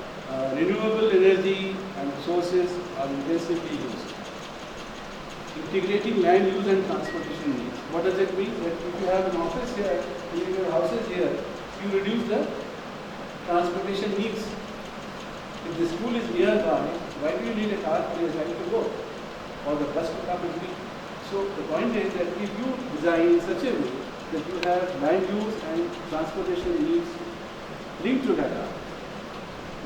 renewable energy and resources are intensively used. Integrating land use and transportation needs. What does it mean? That if you have an office here, if you have houses here, you reduce the transportation needs. If the school is nearby, why do you need a car for your child to go? Or the bus to come and meet? So the point is that if you design in such a way that you have land use and transportation needs linked together,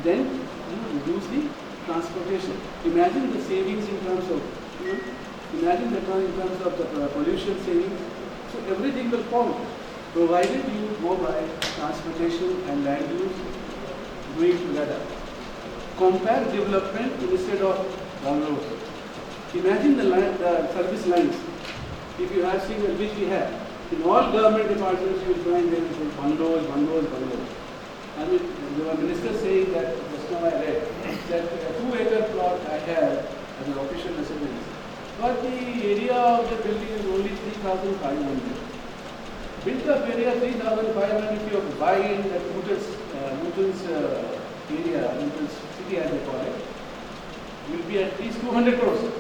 then you reduce the transportation. Imagine the savings in terms of, imagine the in terms of the pollution savings. So everything will follow, provided you go by transportation and land use doing together. Compare development instead of download. Imagine the service lines. If you have single, which we have, in all government departments you will find there is bungalows. I mean, there were ministers saying that, just now I read, that a 2-acre plot I have as an official residence, but the area of the building is only 3,500. Built up area 3,500, if you buy in that Newton's area, Newton's city as they call it, will be at least 200 crores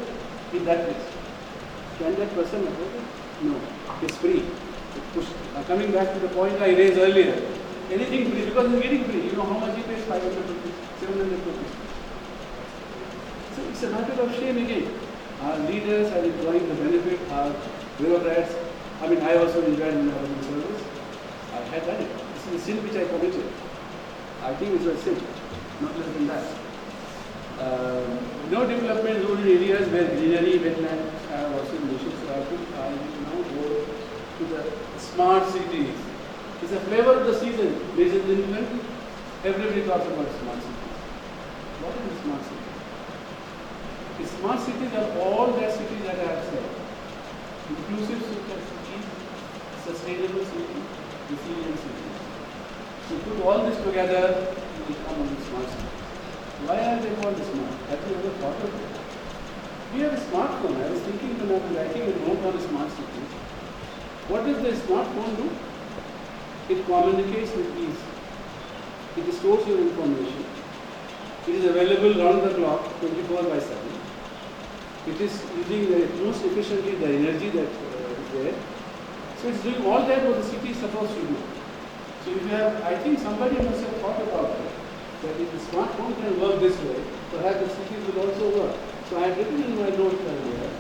in that place. Can that person afford it? No, it's free. Coming back to the point I raised earlier, anything free, because it's getting free. You know how much he pays? 500 rupees, 700 rupees. So it's a matter of shame again. Our leaders are enjoying the benefit, our bureaucrats. I mean, I also enjoyed in our service. I had done it. This is a sin which I committed. I think it's a sin, not less than that. No development in rural areas where greenery, wetlands are also mentioned. So I think I will now go to the smart cities. It's a flavor of the season, ladies and gentlemen. Everybody talks about smart cities. What is a smart city? The smart cities are all their cities that I have said. Inclusive cities, sustainable cities, resilient cities. So put all this together, we come on the smart cities. Why are they called smart? Have you ever thought of it? We have a smartphone. I was thinking when I was writing a note on a smart city. What does the smartphone do? It communicates with ease. It stores your information. It is available round the clock, 24/7. It is using the most efficiently the energy that is there. So it's doing all that what the city is supposed to do. So if you have, I think somebody must have thought about it, that if the smartphone can work this way, perhaps the cities will also work. So I have written in my note earlier,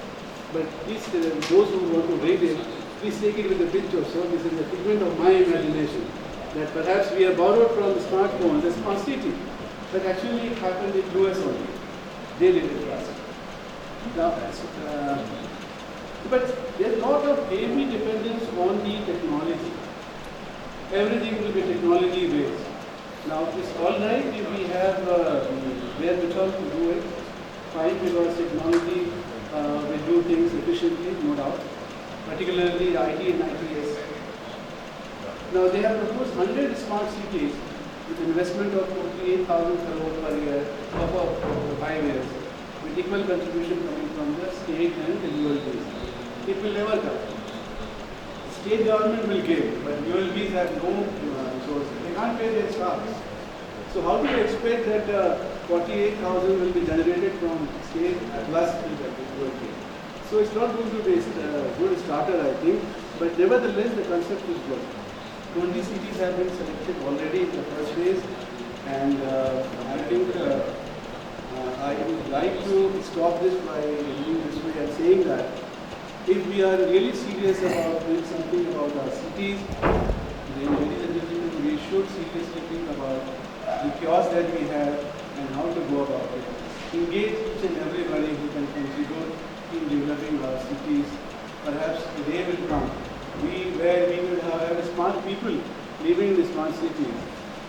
but please, those who want to read it, please take it with a pinch of salt. This is a figment of my imagination, that perhaps we have borrowed from the smartphone, the smart city, but actually it happened in US only. They did it first. Now, but there's a lot of heavy dependence on the technology. Everything will be technology based. Now, it's all right if we have wherewithal to do it, fine, because technology will do things efficiently, no doubt, particularly IT and ITS. Now, they have proposed 100 smart cities with investment of 48,000 crore per year for 5 years, with equal contribution coming from the state and the ULBs. It will never come. State government will give, but ULBs have no resources. They can't pay their staffs. So how do you expect that 48,000 will be generated from state plus ULB? So it's not going to be a good starter, I think, but nevertheless the concept is good. 20 cities have been selected already in the first phase, and I think I would like to stop this by doing this way and saying that if we are really serious about doing something about our cities, then ladies and gentlemen, we should seriously think about the chaos that we have and how to go about it. Engage each and everybody who can contribute in developing our cities. Perhaps the day will come where we will have smart people living in the smart cities,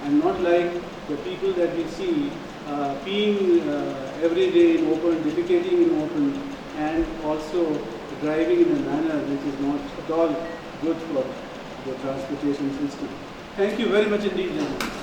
and not like the people that we see peeing every day in open, defecating in open, and also driving in a manner which is not at all good for the transportation system. Thank you very much indeed, gentlemen.